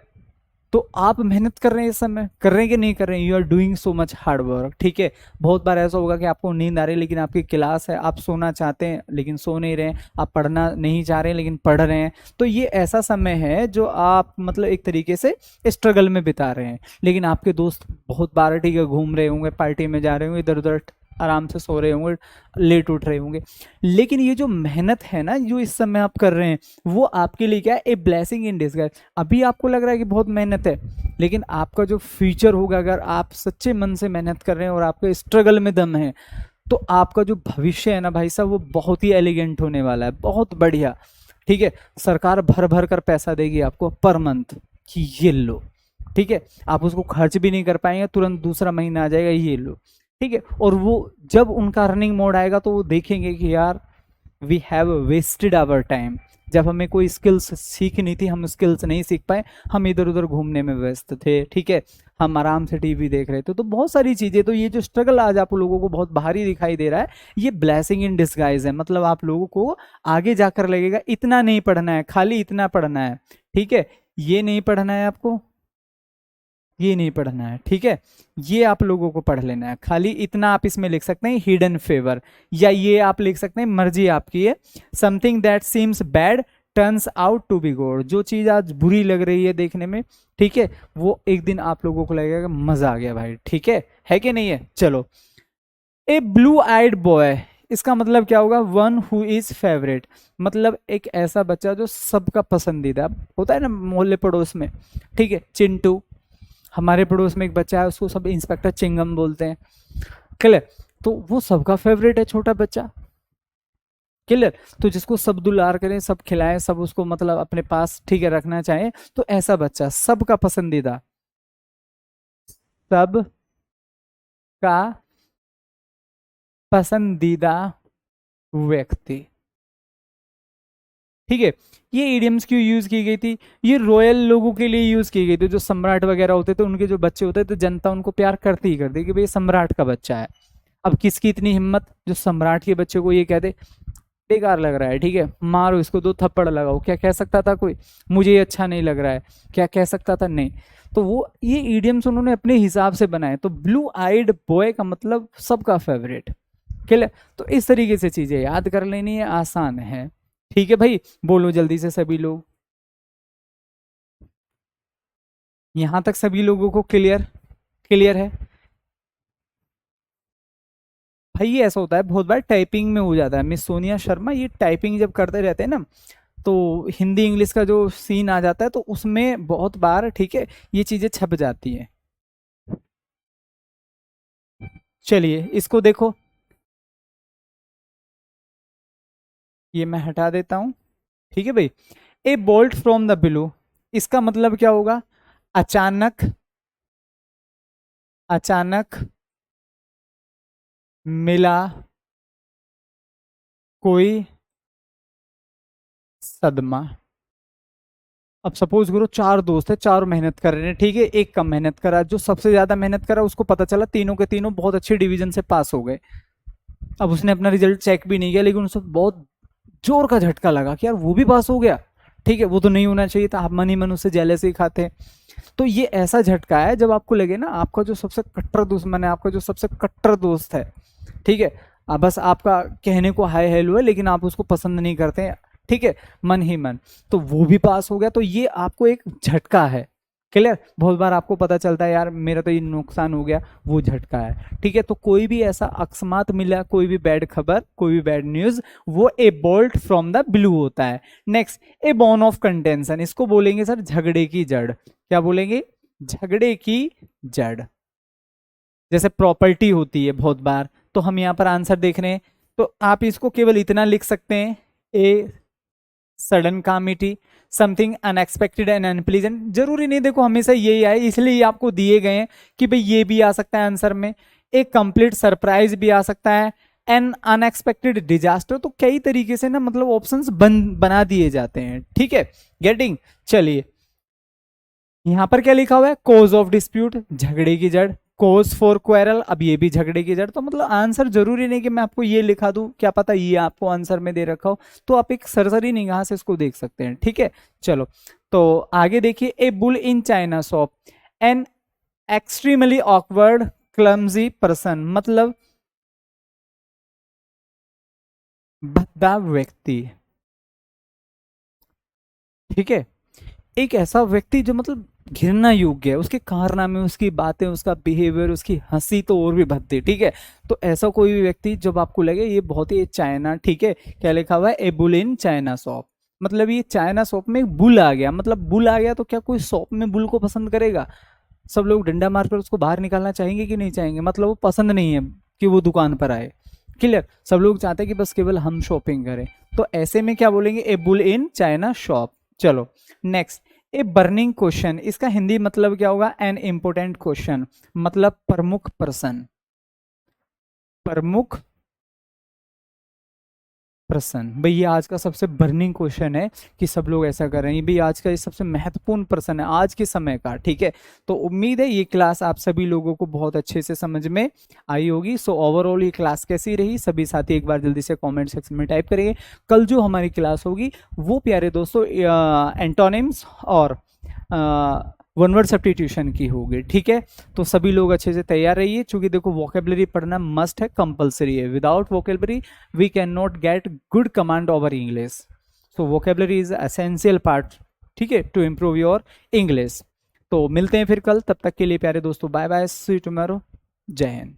तो आप मेहनत कर रहे हैं इस समय, कर रहे हैं कि नहीं कर रहे हैं, you are doing so much hard work, ठीक है। बहुत बार ऐसा होगा कि आपको नींद आ रही है लेकिन आपकी क्लास है, आप सोना चाहते हैं लेकिन सो नहीं रहे हैं, आप पढ़ना नहीं चाह रहे हैं लेकिन पढ़ रहे हैं। तो ये ऐसा समय है जो आप मतलब एक तरीके से स्ट्रगल में बिता रहे हैं, लेकिन आपके दोस्त बहुत बार, ठीक है, घूम रहे होंगे, पार्टी में जा रहे होंगे, इधर उधर आराम से सो रहे होंगे, लेट उठ रहे होंगे, लेकिन ये जो मेहनत है ना जो इस समय आप कर रहे हैं, वो आपके लिए क्या है, ए ब्लेसिंग इन डिस्गाइज। अभी आपको लग रहा है कि बहुत मेहनत है, लेकिन आपका जो फ्यूचर होगा, अगर आप सच्चे मन से मेहनत कर रहे हैं और आपके स्ट्रगल में दम है, तो आपका जो भविष्य है ना भाई साहब, वो बहुत ही एलिगेंट होने वाला है, बहुत बढ़िया, ठीक है। सरकार भर भर कर पैसा देगी आपको पर मंथ कि ये लो, ठीक है, आप उसको खर्च भी नहीं कर पाएंगे, तुरंत दूसरा महीना आ जाएगा, ये लो, ठीक है। और वो जब उनका अर्निंग मोड आएगा तो वो देखेंगे कि यार we have wasted our time, जब हमें कोई स्किल्स सीखनी थी हम स्किल्स नहीं सीख पाए, हम इधर उधर घूमने में व्यस्त थे, ठीक है, हम आराम से टीवी देख रहे थे, तो बहुत सारी चीजें। तो ये जो स्ट्रगल आज आप लोगों को बहुत भारी दिखाई दे रहा है, ये ब्लेसिंग इन डिस्गाइज है। मतलब आप लोगों को आगे जाकर लगेगा इतना नहीं पढ़ना है, खाली इतना पढ़ना है, ठीक है, ये नहीं पढ़ना है आपको, ये नहीं पढ़ना है, ठीक है, ये आप लोगों को पढ़ लेना है, खाली इतना आप इसमें लिख सकते हैं, हिडन फेवर, या ये आप लिख सकते हैं, मर्जी आपकी है, something that seems bad turns out to be good. जो चीज आज बुरी लग रही है देखने में, ठीक है, वो एक दिन आप लोगों को लगेगा मजा आ गया भाई, ठीक है कि नहीं है। चलो, ए ब्लू आइड बॉय, इसका मतलब क्या होगा, वन हु इज फेवरेट, मतलब एक ऐसा बच्चा जो सबका पसंदीदा होता है ना मोहल्ले पड़ोस में, ठीक है, चिंटू, हमारे पड़ोस में एक बच्चा है उसको सब इंस्पेक्टर चिंगम बोलते हैं, क्लियर, तो वो सबका फेवरेट है छोटा बच्चा, क्लियर, तो जिसको सब दुलार करें, सब खिलाएं, सब उसको मतलब अपने पास, ठीक है, रखना चाहें, तो ऐसा बच्चा सबका पसंदीदा, सब का पसंदीदा व्यक्ति, ठीक है। ये इडियम्स क्यों यूज की गई थी, ये रॉयल लोगों के लिए यूज की गई थी, जो सम्राट वगैरह होते थे उनके जो बच्चे होते थे, तो जनता उनको प्यार करती ही करती कि भाई सम्राट का बच्चा है। अब किसकी इतनी हिम्मत जो सम्राट के बच्चे को ये कह दे बेकार लग रहा है, ठीक है, मारो इसको, 2 थप्पड़ लगाओ, क्या कह सकता था कोई? मुझे ये अच्छा नहीं लग रहा है, क्या कह सकता था? नहीं। तो वो ये ईडियम्स उन्होंने अपने हिसाब से बनाए। तो ब्लू आइड बॉय का मतलब सबका फेवरेट, क्लियर? तो इस तरीके से चीजें याद कर लेनी है, आसान है, ठीक है भाई? बोलो जल्दी से सभी लोग, यहां तक सभी लोगों को क्लियर? क्लियर है भाई? ये ऐसा होता है बहुत बार टाइपिंग में हो जाता है, मिस सोनिया शर्मा ये टाइपिंग जब करते रहते हैं ना, तो हिंदी इंग्लिश का जो सीन आ जाता है तो उसमें बहुत बार, ठीक है, ये चीजें छप जाती हैं। चलिए इसको देखो, ये मैं हटा देता हूं, ठीक है भाई? ए बोल्ट फ्रॉम द बिलो, इसका मतलब क्या होगा? अचानक, अचानक मिला कोई सदमा। अब सपोज करो 4 दोस्त है, चारों मेहनत कर रहे हैं, ठीक है, एक कम मेहनत करा, जो सबसे ज्यादा मेहनत करा उसको पता चला तीनों के तीनों बहुत अच्छे डिवीजन से पास हो गए। अब उसने अपना रिजल्ट चेक भी नहीं किया, लेकिन उसे बहुत जोर का झटका लगा कि यार वो भी पास हो गया, ठीक है, वो तो नहीं होना चाहिए था। आप मन ही मन उससे जेलसी खाते हैं। तो ये ऐसा झटका है जब आपको लगे ना आपका जो सबसे कट्टर दुश्मन है, आपका जो सबसे कट्टर दोस्त है, ठीक है, बस आपका कहने को हाय हेलो है लेकिन आप उसको पसंद नहीं करते हैं, ठीक है, मन ही मन, तो वो भी पास हो गया। तो ये आपको एक झटका है, क्लियर? बहुत बार आपको पता चलता है यार मेरा तो ये नुकसान हो गया, वो झटका है, ठीक है? तो कोई भी ऐसा अकस्मात मिला, कोई भी बैड खबर, कोई भी बैड न्यूज, वो ए बोल्ट फ्रॉम द ब्लू होता है। Next, A born of contention, इसको बोलेंगे सर झगड़े की जड़। क्या बोलेंगे? झगड़े की जड़। जैसे प्रॉपर्टी होती है बहुत बार, तो हम यहाँ पर आंसर देख रहे हैं, तो आप इसको केवल इतना लिख सकते हैं, a sudden calamity, something unexpected and unpleasant. जरूरी नहीं देखो हमेशा यही आए, इसलिए ये आपको दिए गए हैं कि भाई ये भी आ सकता है आंसर में। एक कंप्लीट सरप्राइज भी आ सकता है, एन अनएक्सपेक्टेड डिजास्टर। तो कई तरीके से ना मतलब ऑप्शंस बना दिए जाते हैं, ठीक है, गेटिंग? चलिए यहां पर क्या लिखा हुआ है? कोज ऑफ डिस्प्यूट, झगड़े की जड़, कोज फॉर क्वेरल, अब ये भी झगड़े की जड़। तो मतलब आंसर जरूरी नहीं कि मैं आपको ये लिखा दूं, क्या पता ये आपको आंसर में दे रखा हो, तो आप एक सरसरी निगाह से इसको देख सकते हैं, ठीक है? चलो तो आगे देखिए, ए bull in China shop, an extremely awkward clumsy person, मतलब भद्दा व्यक्ति, ठीक है, एक ऐसा व्यक्ति जो मतलब घिरना योग्य है, उसके कारनामे, उसकी बातें, उसका बिहेवियर, उसकी हंसी तो और भी भद्दी, ठीक है? तो ऐसा कोई भी व्यक्ति जब आपको लगे ये बहुत ही चाइना, ठीक है, क्या लिखा हुआ है? ए बुल इन चाइना शॉप, मतलब ये चाइना शॉप में एक बुल आ गया। मतलब बुल आ गया तो क्या कोई शॉप में बुल को पसंद करेगा? सब लोग डंडा मारकर उसको बाहर निकालना चाहेंगे कि नहीं चाहेंगे? मतलब वो पसंद नहीं है कि वो दुकान पर आए, क्लियर? सब लोग चाहते हैं कि बस केवल हम शॉपिंग करें। तो ऐसे में क्या बोलेंगे? ए बुल इन चाइना शॉप। चलो नेक्स्ट, ए बर्निंग क्वेश्चन, इसका हिंदी मतलब क्या होगा? एन इंपोर्टेंट क्वेश्चन, मतलब प्रमुख प्रश्न, प्रमुख प्रश्न। भाई ये आज का सबसे बर्निंग क्वेश्चन है कि सब लोग ऐसा कर रहे हैं, भाई आज का ये सबसे महत्वपूर्ण प्रश्न है आज के समय का, ठीक है? तो उम्मीद है ये क्लास आप सभी लोगों को बहुत अच्छे से समझ में आई होगी। सो ओवरऑल ये क्लास कैसी रही, सभी साथी एक बार जल्दी से कमेंट सेक्शन में टाइप करिए। कल जो हमारी क्लास होगी वो प्यारे दोस्तों एंटोनिम्स और वन वर्ड सब्स्टिट्यूशन की होगी, ठीक है? तो सभी लोग अच्छे से तैयार रहिए, क्योंकि देखो वोकेबलरी पढ़ना मस्ट है, कंपलसरी है। Without vocabulary we can not get good command over English. So vocabulary is essential part, ठीक है, टू इम्प्रूव योर इंग्लिश। तो मिलते हैं फिर कल, तब तक के लिए प्यारे दोस्तों bye bye, see you tomorrow, जय हिंद।